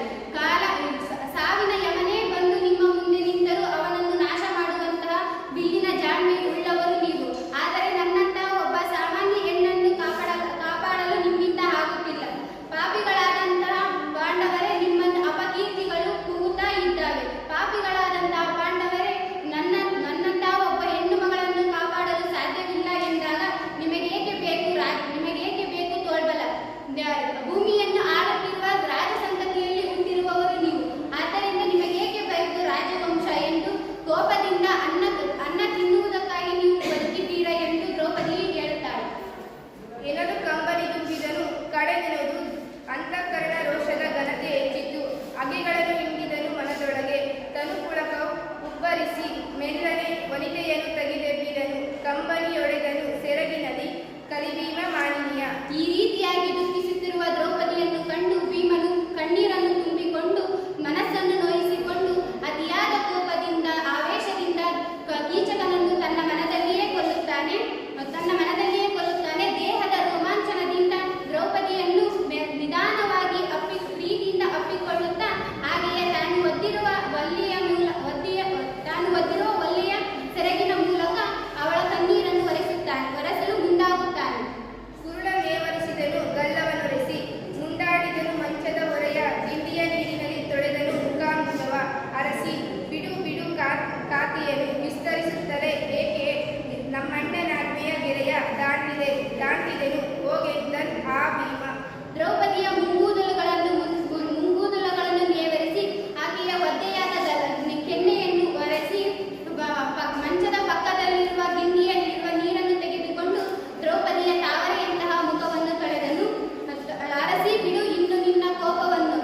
ಸಾವಿನ ಯಮನೇ ಬಂದು ನಿಮ್ಮ ಮುಂದೆ ನಿಂತರೂ ಅವನನ್ನು ನಾಶ ಮಾಡುವಂತಹ ಬಿಲ್ಲಿನ ಜಾಣ್ಮೆ ಉಳ್ಳವರು ನೀವು. ಆದರೆ ನನ್ನಂತಹ ಒಬ್ಬ ಸಾಮಾನ್ಯ ಹೆಣ್ಣನ್ನು ಕಾಪಾಡಲು ನಿಮ್ಮಿಂದ ಆಗುತ್ತಿಲ್ಲ. ಪಾಪಿಗಳಾದಂತಹ ಪಾಂಡವರೇ, ನಿಮ್ಮ ಅಪಕೀರ್ತಿಗಳು ಕೂಗುತ್ತಾ ಇದ್ದಾವೆ. ಪಾಪಿಗಳಾದಂತಹ ಪಾಂಡವರೇ, ನನ್ನಂತಹ ಒಬ್ಬ ಹೆಣ್ಣು ಮಗಳನ್ನು ಕಾಪಾಡಲು ಸಾಧ್ಯವಿಲ್ಲ ಎಂದಾಗ ನಿಮಗೇಕೆ ಬೇಕು ತೋಳ್ಬಲ? ಭೂಮಿಯನ್ನು ಆಳುತ್ತಿರುವ ರಾಜಸಂತತಿಯಲ್ಲಿ ಹುಟ್ಟಿರುವವರು ನೀವು. ಆದ್ದರಿಂದ ನಿಮಗೇಕೆ ಬೇಕು ರಾಜವಂಶ ಎಂದು ಕೋಪದಿಂದ ಅನ್ನ ತಿನ್ನುವುದಕ್ಕಾಗಿ ನೀವು ಬದುಕಿದ್ದೀರಾ ಎಂದು ದ್ರೌಪದಿಯು ಹೇಳುತ್ತಾಳೆ. ಎನಲು ಕಂಬನಿ ದುಂಬಿದನು ಕಡೆದೆನದು ಅಂತಃಕರಣ ರೋಷದ ಘನತೆ ಹೆಚ್ಚಿತು. ಅಗೆಗಳನ್ನು ಹಿಂಡಿದನು ಮನದೊಳಗೆ ತನು ಪುಳಕ ಉಬ್ಬರಿಸಿ ಮೆಲ್ಲನೆ ವನಿತೆಯನ್ನು ತೆಗೆದೆಬ್ಬಿದನು. ಕಂಬನಿಯೊಡೆದನು ಸೆರಗಿನಲ್ಲಿ ಕಲಿಭೀಮ ಮಾನಿನಿಯ. ಈ ರೀತಿಯಾಗಿ ದುಃಖಿಸುತ್ತಿರುವ ದ್ರೌಪದಿಯನ್ನು ಕಂಡು ಭೀಮನು ಕಣ್ಣೀರನ್ನು ತುಂಬಿಕೊಂಡು ಮನಸ್ಸನ್ನು ನೋಯಿಸಿಕೊಂಡು ಅತಿಯಾದ ಕೋಪದಿಂದ ಆವೇಶದಿಂದ ಕೀಚಕನನ್ನು ತನ್ನ ಮನದಲ್ಲಿಯೇ ಕೊಲ್ಲುತ್ತಾನೆ. ದೇಹದ ರೋಮಾಂಚನದಿಂದ ದ್ರೌಪದಿಯನ್ನು ನಿಧಾನವಾಗಿ ಪ್ರೀತಿಯಿಂದ ಅಪ್ಪಿಕೊಳ್ಳುತ್ತಾ ಹಾಗೆಯೇ ತಾನು ಒದ್ದಿರುವ ಒಲ್ಲೆಯ ಸೆರಗಿನ ಮೂಲಕ ಅವಳ ಕಣ್ಣೀರನ್ನು ಒರೆಸಲು ಮುಂದಾಗುತ್ತಾನೆ. ಕುರುಡ ನೇವರಿಸಿದನು ಗಲ್ಲವನ್ನೊರೆಸಿ ಮುಂಡಾಡಿದನು ಮಂಚದ ಹೊರೆಯ ದಿಂಡಿಯ ನೀರಿನಲ್ಲಿ ತೊಳೆದನು ಮುಖಾಂಬುಜವ ಅರಸಿ ಬಿಡು ಕಾತಿಯನ್ನು ವಿಸ್ತರಿಸುತ್ತಲೇ ಏಕೆ ನಮ್ಮಣ್ಣನಾಜ್ಞೆಯ ಗೆರೆಯ ದಾಟಿದೆನು ಹೋಗೆದ್ದನ್ ಆ ಭೀಮ. ದ್ರೌಪದಿಯ ಮುಂಗೂದಲುಗಳನ್ನು ನೇವರಿಸಿ ಆಕೆಯ ಒದ್ದೆಯಾದ ಕೆನ್ನೆಯನ್ನು ಒರೆಸಿ ಮಂಚದ ಪಕ್ಕದಲ್ಲಿರುವ ಗಿಂಡಿಯಲ್ಲಿರುವ ನೀರನ್ನು ತೆಗೆದುಕೊಂಡು ದ್ರೌಪದಿಯ ತಾವರೆಯಂತಹ ಮುಖವನ್ನು ತೊಳೆದನು. ಅರಸಿ ಬಿಡು ಇನ್ನು ನಿನ್ನ ಕೋಪವನ್ನು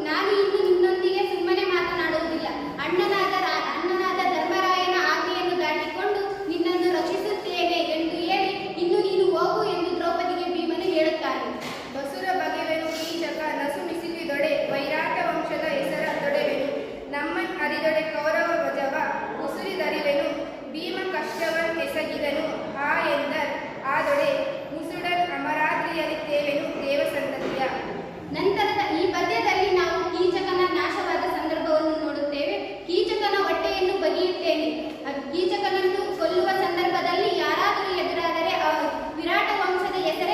ನಾನು ಇನ್ನು ನಿನ್ನೊಂದಿಗೆ ಸುಮ್ಮನೆ ಮಾತನಾಡುವುದಿಲ್ಲ. ಅಣ್ಣನಾದ ಧರ್ಮರಾಯನ ಆಜ್ಞೆಯನ್ನು ದಾಟಿಕೊಂಡು ನಿನ್ನನ್ನು ರಕ್ಷಿಸುತ್ತೇನೆ ಎಂದು ಹೇಳಿ ಇನ್ನು ನೀನು ಹೋಗು ಎಂದು ದ್ರೌಪದಿಗೆ ಭೀಮನು ಹೇಳುತ್ತಾನೆ. ಬಸುರ ಬಗೆವೆನು ಕೀಚಕ ನಸು ಮಿಸಿಲಿದೊಡೆ ವೈರಾಟ ವಂಶದ ಹೆಸರ ತೊಡೆವೆನು ನಮ್ಮನ್ ಅರಿದೊಡೆ ಕೌರವ ವಜವ ಉಸುರಿದರಿವೆನು ಭೀಮ ಕಷ್ಟವನ್ ಎಸಗಿದನು ಆ ಎಂದರ್ ಆದೊಡೆ ಮುಸುಡನ್ ಅಮರಾತ್ರಿಯಲಿತ್ತೇವೆನು ದೇವಸಂತತಿಯ. ನಂತರದ ಈ ಪದ್ಯದಲ್ಲಿ ನಾವು ಕೀಚಕನ ನಾಶವಾದ ಸಂದರ್ಭವನ್ನು ನೋಡುತ್ತೇವೆ. ಕೀಚಕನ ಹೊಟ್ಟೆಯನ್ನು ಬಗೆಯುತ್ತೇನೆ. ಕೀಚಕನನ್ನು ಕೊಲ್ಲುವ ಸಂದರ್ಭದಲ್ಲಿ ಯಾರಾದರೂ ಎದುರಾದರೆ ವಿರಾಟ ವಂಶದ ಹೆಸರ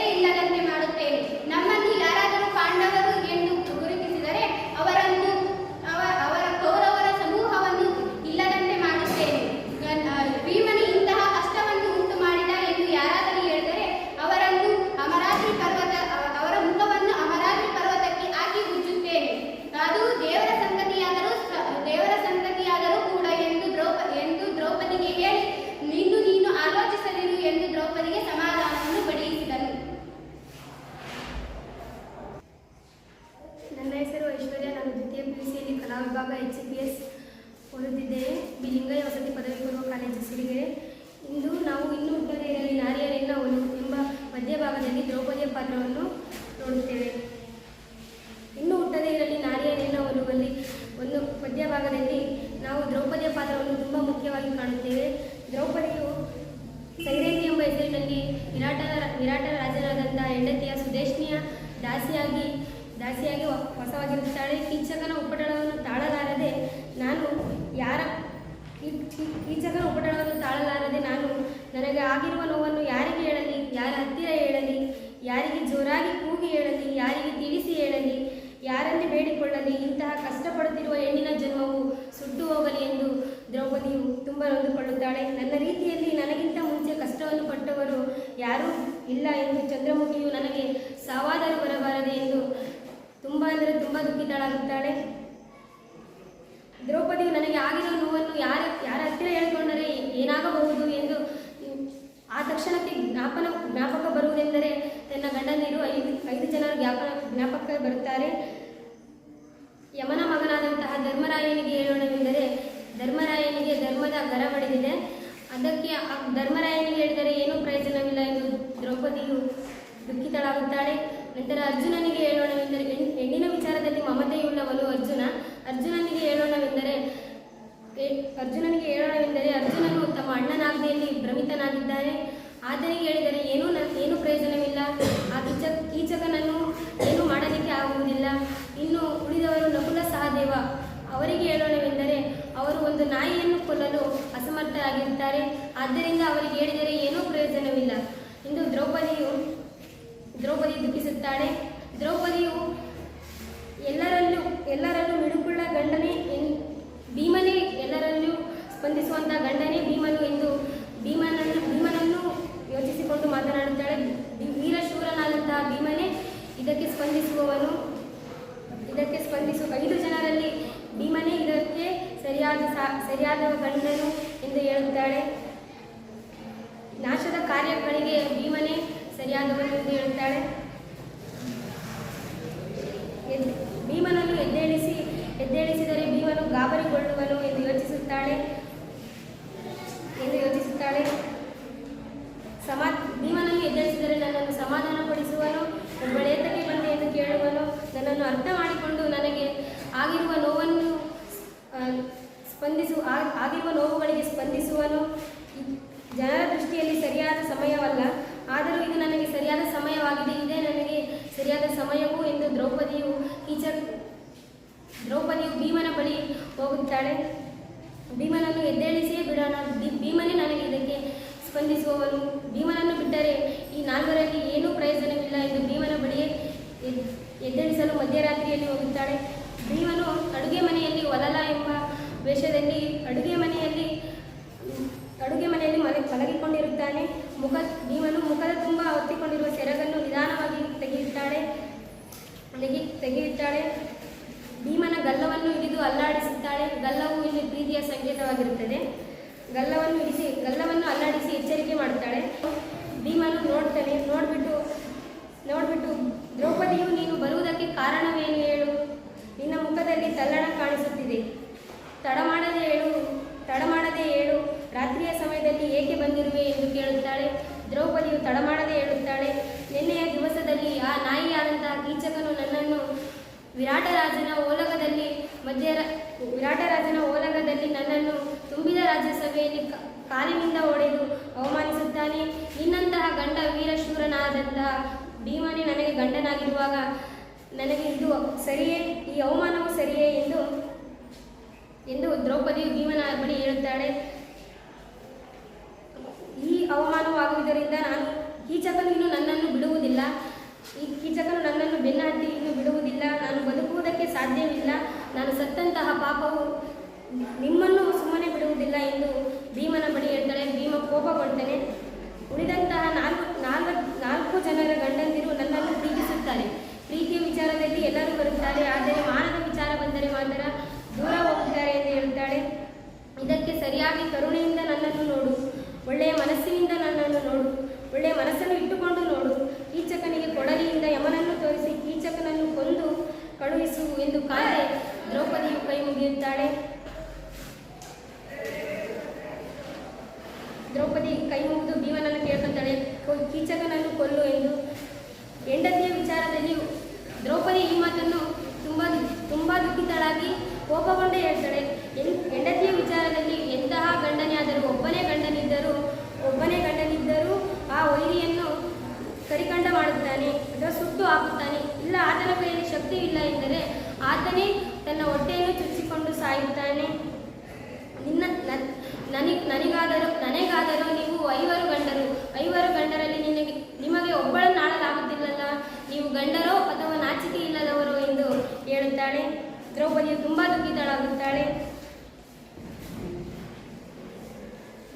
ದ್ರೌಪದಿಯು ಸೈರೇಂದ್ರಿ ಎಂಬ ಹೆಸರಿನಲ್ಲಿ ವಿರಾಟ ರಾಜನಾದಂಥ ಹೆಂಡತಿಯ ಸುದೇಶ್ನಿಯ ದಾಸಿಯಾಗಿ ವಾಸವಾಗಿರುತ್ತಾಳೆ. ಕೀಚಕನ ಉಪಟಳವನ್ನು ತಾಳಲಾರದೆ ನಾನು ನನಗೆ ಆಗಿರುವ ನೋವನ್ನು ಯಾರಿಗೆ ಹೇಳಲಿ, ಯಾರ ಹತ್ತಿರ ಹೇಳಲಿ, ಯಾರಿಗೆ ಜೋರಾಗಿ ಕೂಗಿ ಹೇಳಲಿ, ಯಾರಿಗೆ ತಿಳಿಸಿ ಹೇಳಲಿ, ಯಾರಲ್ಲಿ ಬೇಡಿಕೊಳ್ಳಲಿ? ಇಂತಹ ಕಷ್ಟಪಡುತ್ತಿರುವ ಹೆಣ್ಣಿನ ಜನ್ಮವು ಸುಟ್ಟು ಹೋಗಲಿ ಎಂದು ದ್ರೌಪದಿಯು ತುಂಬ ನೊಂದುಕೊಳ್ಳುತ್ತಾಳೆ. ನನ್ನ ರೀತಿಯಲ್ಲಿ ನನಗಿಂತ ಮುಂಚೆ ಕಷ್ಟವನ್ನು ಪಟ್ಟವರು ಯಾರೂ ಇಲ್ಲ ಎಂದು ಚಂದ್ರಮುಖಿಯು ನನಗೆ ಸಾವಾದರೂ ಬರಬಾರದೆ ಎಂದು ತುಂಬ ದುಃಖಿತಳಾಗುತ್ತಾಳೆ. ದ್ರೌಪದಿಯು ನನಗೆ ಆಗಿರೋ ನೋವನ್ನು ಯಾರ ಹತ್ತಿರ ಹೇಳಿಕೊಂಡರೆ ಏನಾಗಬಹುದು ಎಂದು ಆ ತಕ್ಷಣಕ್ಕೆ ಜ್ಞಾಪಕ ಬರುವುದೆಂದರೆ ತನ್ನ ಗಂಡನಿರು 5 ಜನರ ಜ್ಞಾಪಕ ಬರುತ್ತಾರೆ. ಯಮನ ಮಗನಾದಂತಹ ಧರ್ಮರಾಯನಿಗೆ ಹೇಳೋಣವೆಂದರೆ ಧರ್ಮರಾಯನಿಗೆ ಧರ್ಮದ ಗರ ಬಡಿದಿದೆ, ಅದಕ್ಕೆ ಧರ್ಮರಾಯನಿಗೆ ಹೇಳಿದರೆ ಏನೂ ಪ್ರಯೋಜನವಿಲ್ಲ ಎಂದು ದ್ರೌಪದಿಯು ದುಃಖಿತಳಾಗುತ್ತಾಳೆ. ನಂತರ ಅರ್ಜುನನಿಗೆ ಹೇಳೋಣವೆಂದರೆ ಹೆಣ್ಣಿನ ವಿಚಾರದಲ್ಲಿ ಮಮತೆಯುಳ್ಳವನು ಅರ್ಜುನನಿಗೆ ಹೇಳೋಣವೆಂದರೆ ಅರ್ಜುನನು ತಮ್ಮ ಅಣ್ಣನಾಜ್ಞೆಯಲ್ಲಿ ಭ್ರಮಿತನಾಗಿದ್ದಾನೆ. ಆತನಿಗೆ ಹೇಳಿದರೆ ಏನೂ ಪ್ರಯೋಜನವಿಲ್ಲ, ಆ ಕೀಚಕನನ್ನು ಏನೂ ಮಾಡಲಿಕ್ಕೆ ಆಗುವುದಿಲ್ಲ. ಇನ್ನು ಉಳಿದವರು ನಕುಲ ಸಹದೇವ, ಅವರಿಗೆ ಹೇಳೋಣವೆಂದರೆ ಅವರು ಒಂದು ನಾಯಿಯನ್ನು ಕೊಲ್ಲಲು ಅಸಮರ್ಥರಾಗಿರುತ್ತಾರೆ, ಆದ್ದರಿಂದ ಅವರಿಗೆ ಹೇಳಿದರೆ ಏನೂ ಪ್ರಯೋಜನವಿಲ್ಲ ಎಂದು ದ್ರೌಪದಿ ದುಃಖಿಸುತ್ತಾಳೆ. ದ್ರೌಪದಿಯು ಎಲ್ಲರಲ್ಲೂ ಮಿಡುಕುಳ್ಳ ಗಂಡನೇ ಭೀಮನೇ, ಎಲ್ಲರಲ್ಲೂ ಸ್ಪಂದಿಸುವಂಥ ಗಂಡನೇ ಭೀಮನು ಎಂದು ಭೀಮನನ್ನು ಯೋಚಿಸಿಕೊಂಡು ಮಾತನಾಡುತ್ತಾಳೆ. ವೀರಶೂರನಾದಂತಹ ಭೀಮನೇ ಇದಕ್ಕೆ ಸ್ಪಂದಿಸುವ 5 ಜನರಲ್ಲಿ ಭೀಮನೇ ಇದಕ್ಕೆ ಸರಿಯಾದ ಗಂಡನು ಎಂದು ಹೇಳುತ್ತಾಳೆ. ನಾಶದ ಕಾರ್ಯಗಳಿಗೆ ಭೀಮನೇ ಸರಿಯಾದವನು ಎಂದು ಹೇಳುತ್ತಾಳೆ. ಭೀಮನನ್ನು ಎದ್ದೇಳಿಸಿದರೆ ಭೀಮನು ಗಾಬರಿಗೊಳ್ಳುವನು ಎಂದು ಯೋಚಿಸುತ್ತಾಳೆ. ಭೀಮನನ್ನು ಎದ್ದೇಳಿಸಿದರೆ ನನ್ನನ್ನು ಸಮಾಧಾನಪಡಿಸುವನು, ಒಬ್ಬಳೇತಕ್ಕೆ ಬಂದೆ ಎಂದು ಕೇಳುವನು, ನನ್ನನ್ನು ಅರ್ಥ ಮಾಡಿಕೊಂಡು ನನಗೆ ಆಗಿರುವ ನೋವುಗಳಿಗೆ ಸ್ಪಂದಿಸುವನು. ಜನರ ದೃಷ್ಟಿಯಲ್ಲಿ ಸರಿಯಾದ ಸಮಯವಲ್ಲ, ಆದರೂ ಇದು ನನಗೆ ಸರಿಯಾದ ಸಮಯವಾಗಿದೆ, ಇದೇ ನನಗೆ ಸರಿಯಾದ ಸಮಯವೂ ಎಂದು ದ್ರೌಪದಿಯು ಭೀಮನ ಬಳಿ ಹೋಗುತ್ತಾಳೆ. ಭೀಮನನ್ನು ಎದ್ದೇಳಿಸಿಯೇ ಬಿಡೋಣ, ಭೀಮನೇ ನನಗೆ ಇದಕ್ಕೆ ಸ್ಪಂದಿಸುವವನು, ಭೀಮನನ್ನು ಬಿಟ್ಟರೆ ಈ 4ರಲ್ಲಿ ಏನೂ ಪ್ರಯೋಜನವಿಲ್ಲ ಎಂದು ಭೀಮನ ಬಳಿಯೇ ಎದ್ದೇಳಿಸಲು ಮಧ್ಯರಾತ್ರಿಯಲ್ಲಿ ಹೋಗುತ್ತಾಳೆ. ಭೀಮನು ಅಡುಗೆ ಮನೆಯಲ್ಲಿ ಒಲಲ ಎಂಬ ವೇಷದಲ್ಲಿ ಅಡುಗೆ ಮನೆಯಲ್ಲಿ ಮಲಗಿಕೊಂಡಿರುತ್ತಾನೆ. ಭೀಮನು ಮುಖದ ತುಂಬ ಹೊತ್ತಿಕೊಂಡಿರುವ ಸೆರಗನ್ನು ನಿಧಾನವಾಗಿ ತೆಗೆಯುತ್ತಾಳೆ. ಭೀಮನ ಗಲ್ಲವನ್ನು ಹಿಡಿದು ಅಲ್ಲಾಡಿಸುತ್ತಾಳೆ. ಗಲ್ಲವು ಇಲ್ಲಿ ಪ್ರೀತಿಯ ಸಂಕೇತವಾಗಿರುತ್ತದೆ. ಗಲ್ಲವನ್ನು ಅಲ್ಲಾಡಿಸಿ ಎಚ್ಚರಿಕೆ ಮಾಡುತ್ತಾಳೆ. ಭೀಮನು ನೋಡ್ಬಿಟ್ಟು ದ್ರೌಪದಿಯು ನೀನು ಬರುವುದಕ್ಕೆ ಕಾರಣವೇನು ಹೇಳು, ನಿನ್ನ ಮುಖದಲ್ಲಿ ತಲ್ಲಣ ಕಾಣಿಸುತ್ತಿದೆ, ತಡಮಾಡದೆ ಹೇಳು, ರಾತ್ರಿಯ ಸಮಯದಲ್ಲಿ ಏಕೆ ಬಂದಿರುವೆ ಎಂದು ಕೇಳುತ್ತಾಳೆ. ದ್ರೌಪದಿಯು ತಡಮಾಡದೆ ಹೇಳುತ್ತಾಳೆ, ನಿನ್ನೆಯ ದಿವಸದಲ್ಲಿ ಆ ನಾಯಿಯಾದಂತಹ ಕೀಚಕನು ನನ್ನನ್ನು ವಿರಾಟರಾಜನ ಓಲಗದಲ್ಲಿ ನನ್ನನ್ನು ತುಂಬಿದ ರಾಜ್ಯಸಭೆಯಲ್ಲಿ ಕಾಲಿನಿಂದ ಹೊಡೆದು ಅವಮಾನಿಸುತ್ತಾನೆ. ನಿನ್ನಂತಹ ಗಂಡ ವೀರಶೂರನಾದಂತಹ ಭೀಮನೇ ನನಗೆ ಗಂಡನಾಗಿರುವಾಗ ನನಗೆ ಇದು ಸರಿಯೇ, ಈ ಅವಮಾನವು ಸರಿಯೇ ಎಂದು ದ್ರೌಪದಿಯು ಭೀಮನ ಬಳಿ ಹೇಳುತ್ತಾಳೆ. ಈ ಅವಮಾನವಾಗುವುದರಿಂದ ಕೀಚಕನು ಇನ್ನು ನನ್ನನ್ನು ಬಿಡುವುದಿಲ್ಲ, ಈ ಕೀಚಕನು ನನ್ನನ್ನು ಬೆನ್ನಹತ್ತಿ ಇನ್ನು ಬಿಡುವುದಿಲ್ಲ, ನಾನು ಬದುಕುವುದಕ್ಕೆ ಸಾಧ್ಯವಿಲ್ಲ, ನಾನು ಸತ್ತಂತಹ ಪಾಪವು ನಿಮ್ಮನ್ನು ಸುಮ್ಮನೆ ಬಿಡುವುದಿಲ್ಲ ಎಂದು ಭೀಮನ ಬಳಿ ಹೇಳ್ತಾಳೆ. ಭೀಮ ಕೋಪಗೊಳ್ತಾನೆ. ಉಳಿದಂತಹ 4 ಜನರ ಗಂಡಂದಿರು ನನ್ನನ್ನು ಪ್ರೀತಿಸುತ್ತಾರೆ. ಪ್ರೀತಿಯ ವಿಚಾರದಲ್ಲಿ ಎಲ್ಲರೂ ಬರುತ್ತಾರೆ, ಆದರೆ ಮಾನದ ವಿಚಾರ ಬಂದರೆ ಮಾತ್ರ ದೂರ ಹೋಗುತ್ತಾರೆ ಎಂದು ಹೇಳುತ್ತಾಳೆ. ಇದಕ್ಕೆ ಸರಿಯಾಗಿ ಕರುಣೆಯಿಂದ ನನ್ನನ್ನು ನೋಡು, ಒಳ್ಳೆಯ ಮನಸ್ಸಿನಿಂದ ನನ್ನನ್ನು ನೋಡು, ಒಳ್ಳೆಯ ಮನಸ್ಸನ್ನು ಇಟ್ಟುಕೊಂಡು ನೋಡು. ಕೀಚಕನಿಗೆ ಕೊಡಲಿಯಿಂದ ಯಮನನ್ನು ತೋರಿಸಿ ಕೀಚಕನನ್ನು ಕೊಂದು ಕಳುಹಿಸು ಎಂದು ಕಾದೆ ದ್ರೌಪದಿಯು ಕೈ ಮುಗಿಯುತ್ತಾಳೆ. ದ್ರೌಪದಿ ಕೈ ಮುಗಿದು ಭೀಮನನ್ನು ಕೇಳ್ಕೊತಾಳೆ, ಕೀಚಕನನ್ನು ಕೊಲ್ಲು ಎಂದು. ಹೆಂಡತಿಯ ವಿಚಾರದಲ್ಲಿ ದ್ರೌಪದಿ ಈ ಮಾತನ್ನು ತುಂಬ ದುಃಖಿತಳಾಗಿ ಕೋಪಗೊಂಡೇ ಹೇಳ್ತಾಳೆ. ಹೆಂಡತಿಯ ವಿಚಾರದಲ್ಲಿ ಎಂತಹ ಗಂಡನೇ ಆದರೂ ಒಬ್ಬನೇ ಗಂಡನಿಗೆ ದ್ರೌಪದಿಯು ತುಂಬ ದುಃಖಿತಳಾಗುತ್ತಾಳೆ.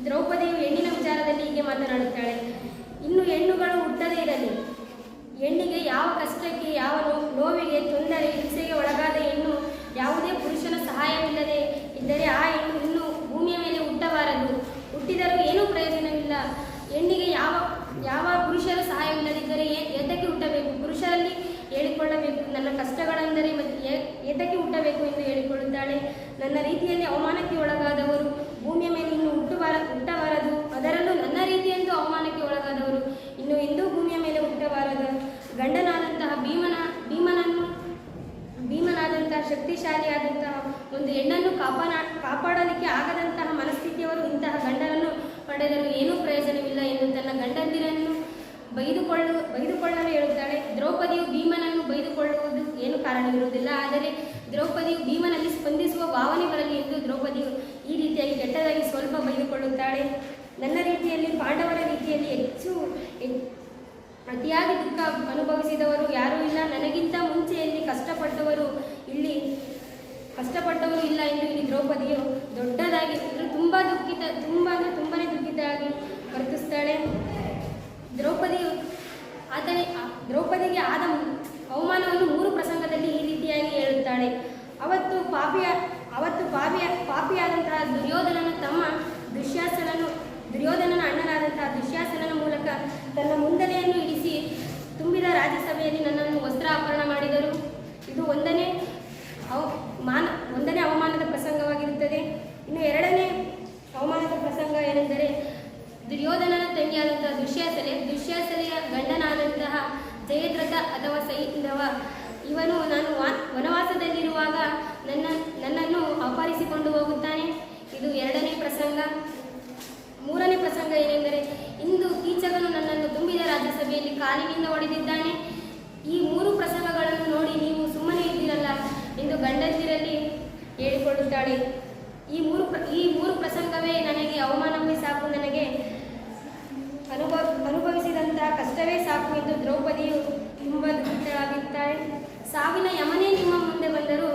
ದ್ರೌಪದಿಯು ಹೆಣ್ಣಿನ ವಿಚಾರದಲ್ಲಿ ಹೀಗೆ ಮಾತನಾಡುತ್ತಾಳೆ. ಇನ್ನು ಹೆಣ್ಣುಗಳು ಹುಟ್ಟದೇ ಇರಲಿ. ಹೆಣ್ಣಿಗೆ ಯಾವ ಕಷ್ಟಕ್ಕೆ, ಯಾವ ನೋವಿಗೆ, ತೊಂದರೆ, ಹಿಂಸೆಗೆ ಒಳಗಾದ ಹೆಣ್ಣು ಯಾವುದೇ ಪುರುಷನ ಸಹಾಯವಿಲ್ಲದೆ ಇದ್ದರೆ ಆ ಹೆಣ್ಣು ಇನ್ನು ಭೂಮಿಯ ಮೇಲೆ ಹುಟ್ಟಬಾರದು. ಹುಟ್ಟಿದರೂ ಏನೂ ಪ್ರಯೋಜನವಿಲ್ಲ. ಹೆಣ್ಣಿಗೆ ಯಾವ ಪುರುಷರ ಸಹಾಯವಿಲ್ಲದಿದ್ದರೆ ಎದಕ್ಕೆ ಹುಟ್ಟಬೇಕು? ಪುರುಷರಲ್ಲಿ ಹೇಳಿಕೊಳ್ಳಬೇಕು, ನನ್ನ ಕಷ್ಟಗಳೆಂದರೆ ಎದಕ್ಕೆ ಹುಟ್ಟಬೇಕು ಎಂದು ಹೇಳಿಕೊಳ್ಳುತ್ತಾಳೆ. ನನ್ನ ರೀತಿಯಲ್ಲಿ ಅವಮಾನಕ್ಕೆ ಒಳಗಾದವರು ಭೂಮಿಯ ಮೇಲೆ ಇನ್ನು ಹುಟ್ಟಬಾರದು. ಅದರಲ್ಲೂ ನನ್ನ ರೀತಿಯಂತೂ ಅವಮಾನಕ್ಕೆ ಒಳಗಾದವರು ಇನ್ನು ಎಂದೂ ಭೂಮಿಯ ಮೇಲೆ ಹುಟ್ಟಬಾರದು. ಗಂಡನಾದಂತಹ ಭೀಮನಾದಂತಹ ಶಕ್ತಿಶಾಲಿಯಾದಂತಹ ಒಂದು ಹೆಣ್ಣನ್ನು ಕಾಪಾಡಲಿಕ್ಕೆ ಆಗದಂತಹ ಮನಸ್ಥಿತಿಯವರು ಇಂತಹ ಗಂಡನನ್ನು ಪಡೆದರೂ ಏನೂ ಪ್ರಯೋಜನವಿಲ್ಲ ಎಂದು ತನ್ನ ಗಂಡಂದಿರನ್ನು ಬೈದುಕೊಳ್ಳಲು ಹೇಳುತ್ತಾಳೆ. ದ್ರೌಪದಿಯು ಭೀಮನನ್ನು ಬೈದುಕೊಳ್ಳುವುದು ಏನು ಕಾರಣವಿರುವುದಿಲ್ಲ. ಆದರೆ ದ್ರೌಪದಿಯು ಭೀಮನಲ್ಲಿ ಸ್ಪಂದಿಸುವ ಭಾವನೆ ಬರಲಿ ಎಂದು ದ್ರೌಪದಿಯು ಈ ರೀತಿಯಾಗಿ ಕೆಟ್ಟದಾಗಿ ಸ್ವಲ್ಪ ಬೈದುಕೊಳ್ಳುತ್ತಾಳೆ. ನನ್ನ ರೀತಿಯಲ್ಲಿ, ಪಾಂಡವರ ರೀತಿಯಲ್ಲಿ ಅತಿಯಾಗಿ ದುಃಖ ಅನುಭವಿಸಿದವರು ಯಾರೂ ಇಲ್ಲ. ನನಗಿಂತ ಮುಂಚೆಯಲ್ಲಿ ಕಷ್ಟಪಟ್ಟವರು ಇಲ್ಲ ಎಂದು ಇಲ್ಲಿ ದ್ರೌಪದಿಯು ದೊಡ್ಡದಾಗಿ ತುಂಬನೇ ದುಃಖಿತರಾಗಿ ವರ್ತಿಸ್ತಾಳೆ. ದ್ರೌಪದಿಗೆ ಆದ ಅವಮಾನವನ್ನು 3 ಪ್ರಸಂಗದಲ್ಲಿ ಈ ರೀತಿಯಾಗಿ ಹೇಳುತ್ತಾಳೆ. ಅವತ್ತು ಪಾಪಿಯಾದಂತಹ ದುರ್ಯೋಧನನ ತಮ್ಮ ದುರ್ಯೋಧನನ ಅಣ್ಣನಾದಂತಹ ದುಶ್ಯಾಸನನ ಮೂಲಕ ತನ್ನ ಮುಂದಲೆಯನ್ನು ಇಡಿಸಿ ತುಂಬಿದ ರಾಜ್ಯಸಭೆಯಲ್ಲಿ ನನ್ನನ್ನು ವಸ್ತ್ರಾಪರಣ ಮಾಡಿದರು. ಇದು ಒಂದನೇ ಅವಮಾನದ ಪ್ರಸಂಗವಾಗಿರುತ್ತದೆ. ಇನ್ನು 2ನೇ ಅವಮಾನದ ಪ್ರಸಂಗ ಏನೆಂದರೆ ದುರ್ಯೋಧನನ ತಂಗಿಯಾದಂತಹ ದುಶ್ಯಾಸನೆಯ ಗಂಡನಾದಂತಹ ಜಯದ್ರಥ ಅಥವಾ ಸೈಂಧವ ಇವನು ನಾನು ವನವಾಸದಲ್ಲಿರುವಾಗ ನನ್ನನ್ನು ಅಪಹರಿಸಿಕೊಂಡು ಹೋಗುತ್ತಾನೆ. ಇದು 2ನೇ ಪ್ರಸಂಗ. 3ನೇ ಪ್ರಸಂಗ ಏನೆಂದರೆ ಇಂದು ಕೀಚಕನು ನನ್ನನ್ನು ತುಂಬಿದ ರಾಜ್ಯಸಭೆಯಲ್ಲಿ ಕಾಲಿನಿಂದ ಹೊಡೆದಿದ್ದಾನೆ. ಈ 3 ಪ್ರಸಂಗಗಳನ್ನು ನೋಡಿ ನೀವು ಸುಮ್ಮನೆ ಇದ್ದೀರಲ್ಲ ಎಂದು ಗಂಡಂದಿರಲ್ಲಿ ಹೇಳಿಕೊಳ್ಳುತ್ತಾಳೆ. ಈ ಮೂರು ಪ್ರಸಂಗವೇ ನನಗೆ ಅವಮಾನವೇ ಸಾಕು, ನನಗೆ ಅನುಭವಿಸಿದಂತಹ ಕಷ್ಟವೇ ಸಾಕು ಎಂದು ದ್ರೌಪದಿಯು ತುಂಬ ದುಃಖಿತಳಾಗಿದ್ದಾಳೆ. ಸಾವಿನ ಯಮನೇ ನಿಮ್ಮ ಮುಂದೆ ಬಂದರೂ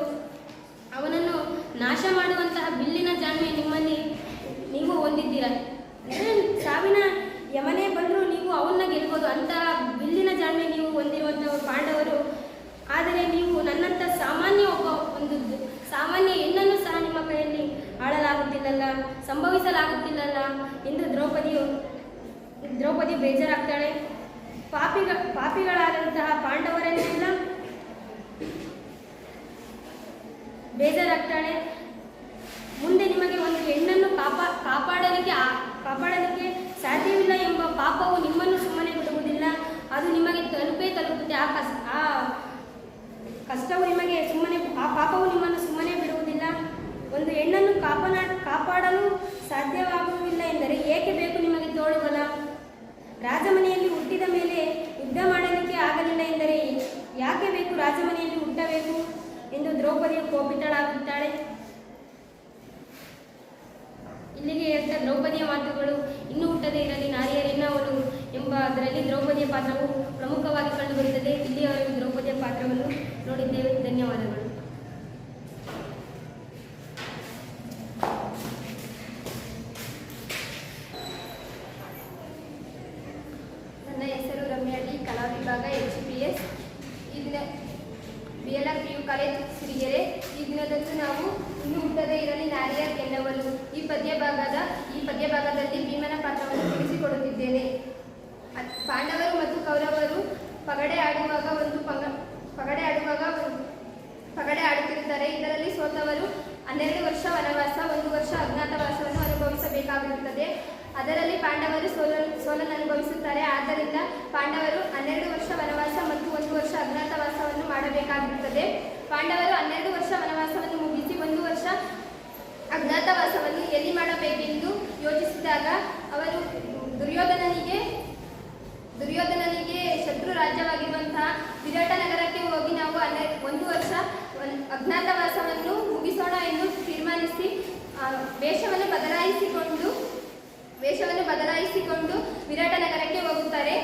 ಅವನನ್ನು ನಾಶ ಮಾಡುವಂತಹ ಬಿಲ್ಲಿನ ಜಾಣ್ಮೆ ನಿಮ್ಮಲ್ಲಿ ನೀವು ಹೊಂದಿದ್ದೀರ. ಸಾವಿನ ಯಮನೇ ಬಂದರೂ ನೀವು ಅವನ್ನ ಗೆಲ್ಬೋದು, ಅಂತಹ ಬಿಲ್ಲಿನ ಜಾಣ್ಮೆ ನೀವು ಹೊಂದಿರುವಂತಹ ಪಾಂಡವರು. ಆದರೆ ನೀವು ನನ್ನಂಥ ಒಂದು ಸಾಮಾನ್ಯ ಹೆಣ್ಣನ್ನು ಸಹ ನಿಮ್ಮ ಕೈಯಲ್ಲಿ ಆಳಲಾಗುತ್ತಿಲ್ಲಲ್ಲ, ಸಂಭವಿಸಲಾಗುತ್ತಿಲ್ಲಲ್ಲ ಎಂದು ದ್ರೌಪದಿ ಬೇಜಾರಾಗ್ತಾಳೆ. ಪಾಪಿಗಳಾದಂತಹ ಪಾಂಡವರನ್ನೆಲ್ಲ ಬೇಜಾರಾಗ್ತಾಳೆ. ಮುಂದೆ ನಿಮಗೆ ಒಂದು ಹೆಣ್ಣನ್ನು ಕಾಪಾಡಲಿಕ್ಕೆ ಸಾಧ್ಯವಿಲ್ಲ ಎಂಬ ಪಾಪವು ನಿಮ್ಮನ್ನು ಸುಮ್ಮನೆ ಬಿಡುವುದಿಲ್ಲ. ಅದು ನಿಮಗೆ ತಲುಪುತ್ತೆ. ಆ ಕಷ್ಟವು ನಿಮಗೆ ಆ ಪಾಪವು ನಿಮ್ಮನ್ನು ಸುಮ್ಮನೆ ಬಿಡುವುದಿಲ್ಲ. ಒಂದು ಹೆಣ್ಣನ್ನು ಕಾಪಾಡಲು ಸಾಧ್ಯವಾಗುವುದಿಲ್ಲ ಎಂದರೆ ಏಕೆ ಬೇಕು ನಿಮಗೆ ತೋಳುಬಲ? ರಾಜಮನೆಯಲ್ಲಿ ಹುಟ್ಟಿದ ಮೇಲೆ ಯುದ್ಧ ಮಾಡಲಿಕ್ಕೆ ಆಗಲಿಲ್ಲ ಎಂದರೆ ಯಾಕೆ ಬೇಕು ರಾಜಮನೆಯಲ್ಲಿ ಹುಟ್ಟಬೇಕು ಎಂದು ದ್ರೌಪದಿಯು ಕೋಪಿತಳಾಗುತ್ತಾಳೆ. ಇಲ್ಲಿಗೆ ಹೇಳ್ತಾ ದ್ರೌಪದಿಯ ಮಾತುಗಳು ಇನ್ನೂ ಹುಟ್ಟದೇ ಇರಲಿ ನಾರಿಯರೆನ್ನವಳು ಎಂಬ ಅದರಲ್ಲಿ ದ್ರೌಪದಿಯ ಪಾತ್ರವು ಪ್ರಮುಖವಾಗಿ ಕಂಡುಬರುತ್ತದೆ. ಇಲ್ಲಿಯವರೆಗೂ ದ್ರೌಪದಿಯ ಪಾತ್ರವನ್ನು ನೋಡಿದ್ದೇವೆ. ಧನ್ಯವಾದಗಳು. ನನ್ನ ಹೆಸರು ರಮ್ಯಾ ಡಿ, ಕಲಾ ವಿಭಾಗ HPS. ಈ ದಿನ BLR PU ಕಾಲೇಜ್ ಸಿರಿಗೆರೆ. ಈ ದಿನದಂದು ನಾವು ಇನ್ನೂ ಹುಟ್ಟದೇ ಇರಲಿ ನಾರಿಯರ್ ಎನ್ನವಳು ಈ ಪದ್ಯಭಾಗದಲ್ಲಿ ಭೀಮನ ಪಾತ್ರವನ್ನು ತಿಳಿಸಿಕೊಡುತ್ತಿದ್ದೇನೆ. ಪಾಂಡವರು ಮತ್ತು ಕೌರವರು ಪಗಡೆ ಆಡುತ್ತಿರುತ್ತಾರೆ. ಇದರಲ್ಲಿ ಸೋತವರು 12 ವರ್ಷ ವನವಾಸ, 1 ವರ್ಷ ಅಜ್ಞಾತವಾಸವನ್ನು ಅನುಭವಿಸಬೇಕಾಗಿರುತ್ತದೆ. ಅದರಲ್ಲಿ ಪಾಂಡವರು ಸೋಲನ್ನು ಅನುಭವಿಸುತ್ತಾರೆ. ಆದ್ದರಿಂದ ಪಾಂಡವರು 12 ವರ್ಷ ವನವಾಸ ಮತ್ತು 1 ವರ್ಷ ಅಜ್ಞಾತವಾಸವನ್ನು ಮಾಡಬೇಕಾಗಿರುತ್ತದೆ. ಪಾಂಡವರು 12 ವರ್ಷ ವನವಾಸವನ್ನು ಮುಗಿಸಿ 1 ವರ್ಷ ಅಜ್ಞಾತವಾಸವನ್ನು ಎಲ್ಲಿ ಮಾಡಬೇಕೆಂದು ಯೋಚಿಸಿದಾಗ ಅವರು ದುರ್ಯೋಧನನಿಗೆ ಶತ್ರು ರಾಜ್ಯವಾಗಿರುವಂತಹ ವಿರಾಟ ನಗರಕ್ಕೆ ಹೋಗಿ ನಾವು 1 ವರ್ಷ ಅಜ್ಞಾತವಾಸವನ್ನು ಮುಗಿಸೋಣ ಎಂದು ತೀರ್ಮಾನಿಸಿ ವೇಷವನ್ನು ಬದಲಾಯಿಸಿಕೊಂಡು ವಿರಾಟ ನಗರಕ್ಕೆ ಹೋಗುತ್ತಾರೆ.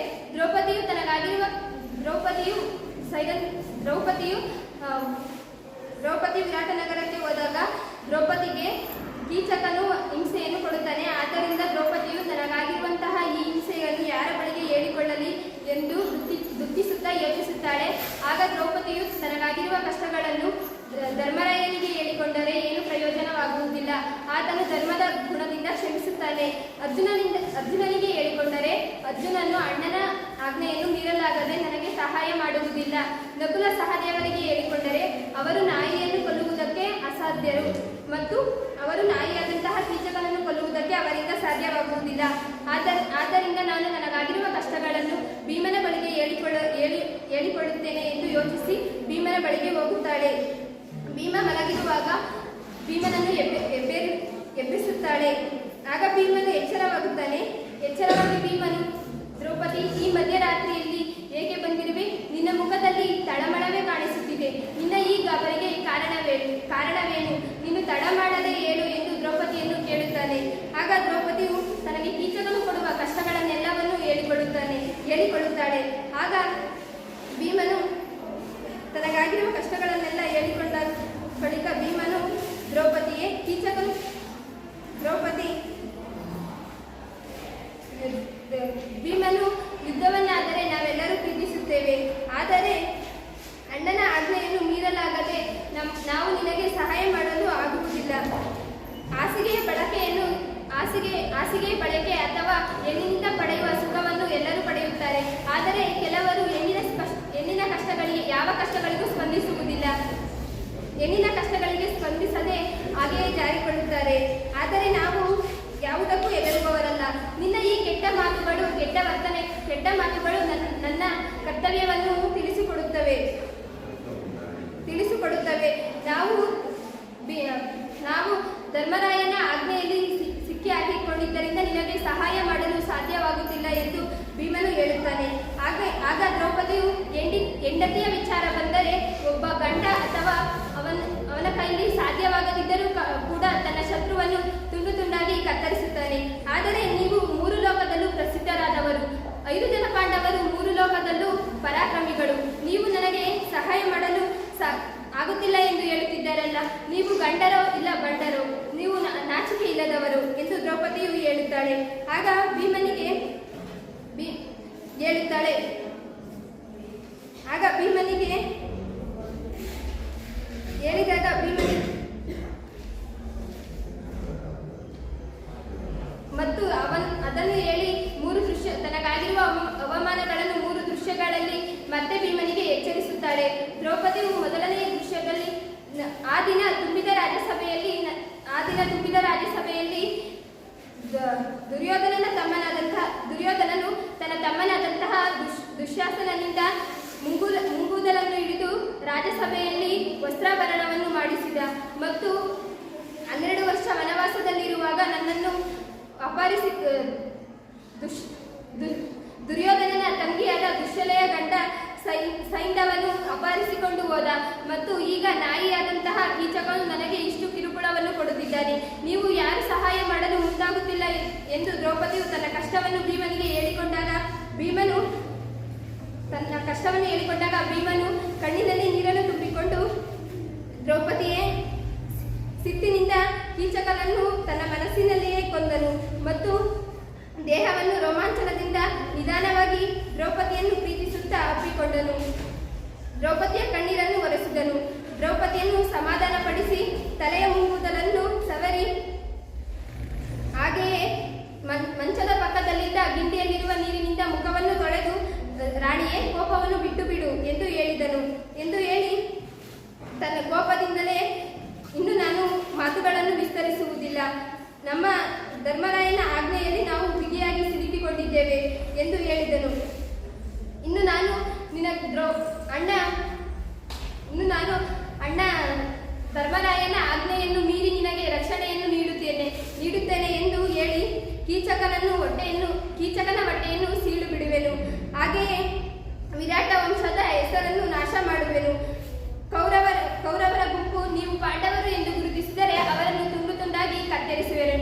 ದ್ರೌಪದಿಯು ದ್ರೌಪದಿ ವಿರಾಟ ನಗರಕ್ಕೆ ಹೋದಾಗ ದ್ರೌಪದಿಗೆ ಕೀಚಕನು ಹಿಂಸೆಯನ್ನು ಕೊಡುತ್ತಾನೆ. ಆದ್ದರಿಂದ ದ್ರೌಪದಿಯು ತನಗಾಗಿರುವಂತಹ ಈ ಹಿಂಸೆಯನ್ನು ಯಾರ ಬಳಿಗೆ ಹೇಳಿಕೊಳ್ಳಲಿ ಎಂದು ದುಃಖಿಸುತ್ತಾ ಯೋಚಿಸುತ್ತಾಳೆ. ಆಗ ದ್ರೌಪದಿಯು ತನಗಾಗಿರುವ ಕಷ್ಟಗಳನ್ನು ಧರ್ಮರಾಯನಿಗೆ ಹೇಳಿಕೊಂಡರೆ ಏನು ಪ್ರಯೋಜನವಾಗುವುದಿಲ್ಲ. ಆತನು ಧರ್ಮದ ಗುಣದಿಂದ ಕ್ಷಮಿಸುತ್ತಾನೆ. ಅರ್ಜುನನಿಗೆ ಹೇಳಿಕೊಂಡರೆ ಅರ್ಜುನನು ಅಣ್ಣನ ಆಜ್ಞೆಯನ್ನು ಮೀರಲಾಗದೆ ನನಗೆ ಸಹಾಯ ಮಾಡುವುದಿಲ್ಲ. ನಕುಲ ಸಹದೇವರಿಗೆ ಹೇಳಿಕೊಂಡರೆ ಅವರು ನಾಯಿಯನ್ನು ಕೊಲ್ಲುವುದಕ್ಕೆ ಅಸಾಧ್ಯರು ಮತ್ತು ಅವರು ನಾಯಿಯಾದಂತಹ ಕೀಚಕನನ್ನು ಕೊಲ್ಲುವುದಕ್ಕೆ ಅವರಿಂದ ಸಾಧ್ಯವಾಗುವುದಿಲ್ಲ. ಆದ್ದರಿಂದ ನಾನು ನನಗಾಗಿರುವ ಕಷ್ಟಗಳನ್ನು ಭೀಮನ ಬಳಿಗೆ ಹೇಳಿಕೊಳ್ಳುತ್ತೇನೆ ಎಂದು ಯೋಚಿಸಿ ಭೀಮನ ಬಳಿಗೆ ಹೋಗುತ್ತಾಳೆ. ಭೀಮ ಮಲಗಿರುವಾಗ ಭೀಮನನ್ನು ಎಬ್ಬಿಸುತ್ತಾಳೆ. ಆಗ ಭೀಮನು ಎಚ್ಚರವಾಗುತ್ತಾನೆ. ಎಚ್ಚರವಾಗಿ ಭೀಮನು, ದ್ರೌಪದಿ, ಈ ಮಧ್ಯರಾತ್ರಿಯಲ್ಲಿ ಏಕೆ ಬಂದಿರುವೆ? ನಿನ್ನ ಮುಖದಲ್ಲಿ ತಳಮಳವೇ ಕಾಣಿಸುತ್ತಿದೆ. ನಿನ್ನ ಈ ಗಾಬರಿಗೆ ಕಾರಣವೇನು? ನೀನು ತಡ ಮಾಡದೆ ಹೇಳು ಎಂದು ದ್ರೌಪದಿಯನ್ನು ಕೇಳುತ್ತಾನೆ. ಆಗ ದ್ರೌಪದಿಯು ತನಗೆ ಕೀಚಕನು ಕೊಡುವ ಕಷ್ಟಗಳನ್ನೆಲ್ಲವನ್ನು ಹೇಳಿಕೊಳ್ಳುತ್ತಾಳೆ. ಆಗ ಭೀಮನು ತನಗಾಗಿರುವ ಕಷ್ಟಗಳನ್ನೆಲ್ಲ ಹೇಳಿಕೊಂಡ ಬಳಿಕ ಭೀಮನು ದ್ರೌಪದಿ ಭೀಮನು ಯುದ್ಧವನ್ನಾದರೆ ನಾವೆಲ್ಲರೂ ಪ್ರೀತಿಸುತ್ತೇವೆ, ಆದರೆ ಅಣ್ಣನ ಆಜ್ಞೆಯನ್ನು ಮೀರಲಾಗದೆ ನಾವು ನಿನಗೆ ಸಹಾಯ ಮಾಡಲು ಆಗುವುದಿಲ್ಲ. ಹಾಸಿಗೆಯ ಬಳಕೆ ಅಥವಾ ಹೆಣ್ಣಿನಿಂದ ಪಡೆಯುವ ಸುಖವನ್ನು ಎಲ್ಲರೂ ಪಡೆಯುತ್ತಾರೆ, ಆದರೆ ಕೆಲವರು ಹೆಣ್ಣಿನ ಕಷ್ಟಗಳಿಗೆ ಯಾವ ಕಷ್ಟಗಳಿಗೂ ಸ್ಪಂದಿಸುವುದಿಲ್ಲ. ಹೆಣ್ಣಿನ ಕಷ್ಟಗಳಿಗೆ ಸ್ಪಂದಿಸದೆ ಹಾಗೆಯೇ ಜಾರಿಕೊಳ್ಳುತ್ತಾರೆ. ಆದರೆ ನಾವು ಯಾವುದಕ್ಕೂ ಹೆದರುವವರಲ್ಲ. ನಿನ್ನ ಈ ಕೆಟ್ಟ ಮಾತುಗಳು ನನ್ನ ಕರ್ತವ್ಯವನ್ನು ತಿಳಿಸಿಕೊಡುತ್ತವೆ. ನಾವು ಧರ್ಮರಾಯನ ಆಜ್ಞೆಯಲ್ಲಿ ಸಿಕ್ಕಿ ಹಾಕಿಕೊಂಡಿದ್ದರಿಂದ ನಿನಗೆ ಸಹಾಯ ಮಾಡಲು ಸಾಧ್ಯವಾಗುತ್ತಿಲ್ಲ ಎಂದು ಭೀಮನು ಹೇಳುತ್ತಾನೆ. ಆಗ ದ್ರೌಪದಿಯು ಹೆಂಡತಿಯ ವಿಚಾರ ಬಂದರೆ ಒಬ್ಬ ಗಂಡ ಅಥವಾ ಅವನ ಕೈಲಿ ಸಾಧ್ಯವಾಗದಿದ್ದರೂ ಕೂಡ ತನ್ನ ಶತ್ರುವನ್ನು ತುಂಡು ತುಂಡಾಗಿ ಕತ್ತರಿಸುತ್ತಾನೆ. ಆದರೆ ನೀವು 3 ಲೋಕದಲ್ಲೂ ಪ್ರಸಿದ್ಧರಾದವರು. 5 ಜನ ಪಾಂಡವರು 3 ಲೋಕದಲ್ಲೂ ಪರಾಕ್ರಮಿಗಳು. ನೀವು ನನಗೆ ಸಹಾಯ ಮಾಡಲು ಆಗುತ್ತಿಲ್ಲ ಎಂದು ಹೇಳುತ್ತಿದ್ದಾರಲ್ಲ, ನೀವು ಗಂಡರೋ ಇಲ್ಲ ಬಂಡರೋ, ನೀವು ನಾಚಿಕೆ ಇಲ್ಲದವರು ಎಂದು ದ್ರೌಪದಿಯು ಹೇಳುತ್ತಾಳೆ. ಆಗ ಭೀಮನಿಗೆ ಮತ್ತು ಅದನ್ನು ಹೇಳಿ ತನಗಾಗಿರುವ ಅವಮಾನಗಳನ್ನು 3 ದೃಶ್ಯಗಳಲ್ಲಿ ಮತ್ತೆ ಭೀಮನಿಗೆ ಎಚ್ಚರಿಸುತ್ತಾಳೆ. ದ್ರೌಪದಿಯು ಮೊದಲನೆಯ ದೃಶ್ಯದಲ್ಲಿ ಆ ದಿನ ತುಂಬಿದ ರಾಜ್ಯಸಭೆಯಲ್ಲಿ ದುರ್ಯೋಧನನು ತನ್ನ ತಮ್ಮನಾದಂತಹ ದುಶ್ಯಾಸನನಿಂದ ಮುಂಗೂದಲನ್ನು ಹಿಡಿದು ರಾಜ್ಯಸಭೆಯಲ್ಲಿ ವಸ್ತ್ರಾಭರಣವನ್ನು ಮಾಡಿಸಿದ ಮತ್ತು 12 ವರ್ಷ ವನವಾಸದಲ್ಲಿರುವಾಗ ನನ್ನನ್ನು ಅಪಹರಿಸಿ ದುರ್ಯೋಧನನ ತಂಗಿಯಾದ ದುಶ್ಶಲೆಯ ಗಂಡ ಸೈಂಧವನು ಅಪಹರಿಸಿಕೊಂಡು ಹೋದ ಮತ್ತು ಈಗ ನಾಯಿಯಾದಂತಹ ಕೀಚಕನು ನನಗೆ ಇಷ್ಟು ಕಿರುಕುಳವನ್ನು ಕೊಡುತ್ತಿದ್ದಾನೆ. ನೀವು ಯಾರು ಸಹಾಯ ಮಾಡಲು ಮುಂದಾಗುತ್ತಿಲ್ಲ ಎಂದು ದ್ರೌಪದಿಯು ತನ್ನ ಕಷ್ಟವನ್ನು ಭೀಮನಿಗೆ ಹೇಳಿಕೊಂಡಾಗ ಭೀಮನು ಕಣ್ಣಿನಲ್ಲಿ ನೀರನ್ನು ತುಂಬಿಕೊಂಡು, ದ್ರೌಪದಿಯೇ, ಸಿಟ್ಟಿನಿಂದ ಕೀಚಕನನ್ನು ತನ್ನ ಮನಸ್ಸಿನಲ್ಲಿಯೇ ಕೊಂದನು ಮತ್ತು ದೇಹವನ್ನು ರೋಮಾಂಚನದಿಂದ ನಿಧಾನವಾಗಿ ದ್ರೌಪದಿಯನ್ನು ಪ್ರೀತಿಸುತ್ತಾ ಅಪ್ಪಿಕೊಂಡನು. ದ್ರೌಪದಿಯ ಕಣ್ಣೀರನ್ನು ಒರೆಸಿದನು. ದ್ರೌಪದಿಯನ್ನು ಸಮಾಧಾನಪಡಿಸಿ ತಲೆಯ ಮುಂಗೂದಲನ್ನು ಸವರಿ, ಹಾಗೆಯೇ ಮಂಚದ ಪಕ್ಕದಲ್ಲಿದ್ದ ಗಿಂಡಿಯಲ್ಲಿರುವ ನೀರಿನಿಂದ ಮುಖವನ್ನು ತೊಳೆದು, ರಾಣಿಯೇ, ಕೋಪವನ್ನು ಬಿಟ್ಟು ಬಿಡು ಎಂದು ಹೇಳಿ ತನ್ನ ಕೋಪದಿಂದಲೇ ಇನ್ನು ನಾನು ಮಾತುಗಳನ್ನು ವಿಸ್ತರಿಸುವುದಿಲ್ಲ. ನಮ್ಮ ಧರ್ಮರಾಯನ ಆಜ್ಞೆಯಲ್ಲಿ ನಾವು ಬಿಗಿಯಾಗಿ ಸಿಲುಕಿಕೊಂಡಿದ್ದೇವೆ ಎಂದು ಹೇಳಿದನು. ಇನ್ನು ನಾನು ಅಣ್ಣ ಧರ್ಮರಾಯನ ಆಜ್ಞೆಯನ್ನು ಮೀರಿ ನಿನಗೆ ರಕ್ಷಣೆಯನ್ನು ನೀಡುತ್ತೇನೆ ಎಂದು ಹೇಳಿ ಕೀಚಕನ ಹೊಟ್ಟೆಯನ್ನು ಸೀಳು ಬಿಡುವೆನು. ಹಾಗೆಯೇ ವಿರಾಟ ವಂಶದ ಹೆಸರನ್ನು ನಾಶ ಮಾಡುವೆನು. ಕೌರವರ ಗುಂಪು ನೀವು ಪಾಂಡವರು ಎಂದು ಗುರುತಿಸಿದರೆ ಅವರನ್ನು ತುಂಡು ತುಂಡಾಗಿ ಕತ್ತರಿಸುವೆನು.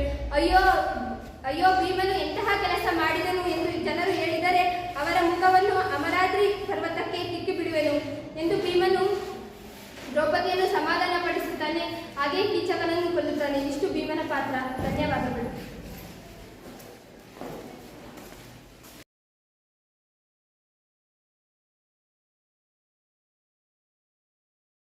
ಅಯ್ಯೋ ಭೀಮನು ಎಂತಹ ಕೆಲಸ ಮಾಡಿದನು ಎಂದು ಜನರು ಹೇಳಿದರೆ ಅವರ ಮುಖವನ್ನು ಅಮರಾದ್ರಿ ಪರ್ವತಕ್ಕೆ ತಿಕ್ಕಿ ಬಿಡುವೆನು ಎಂದು ಭೀಮನು ದ್ರೌಪದಿಯನ್ನು ಸಮಾಧಾನ ಪಾತ್ರ. ಧನ್ಯವಾದಗಳು.